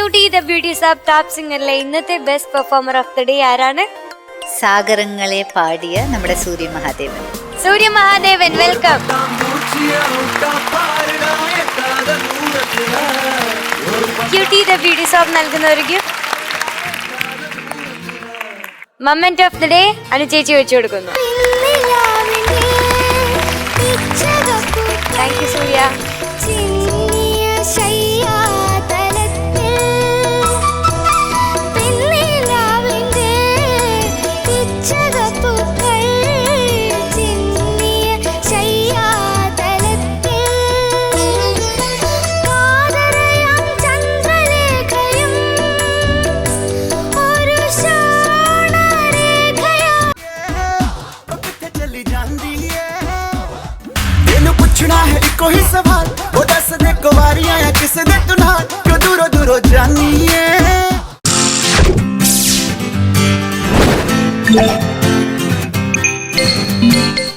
cutie the beauties of top സിംഗറിലെ ഇന്നത്തെ best performer of the day ആരാണ്? സാഗരങ്ങളെ പാടിയ നമ്മുടെ Surya Mahadevan. Surya Mahadevan, welcome. Cutie the beauties of നൽകുന്ന ഒരു gift moment of the day Anu ചേച്ചി വെച്ചു കൊടുക്കുന്നു. Thank you Surya. है इको ही सवाल वो दस दे कुवारियां या किस दे तू नाल क्यों दूरों दूरों जानी है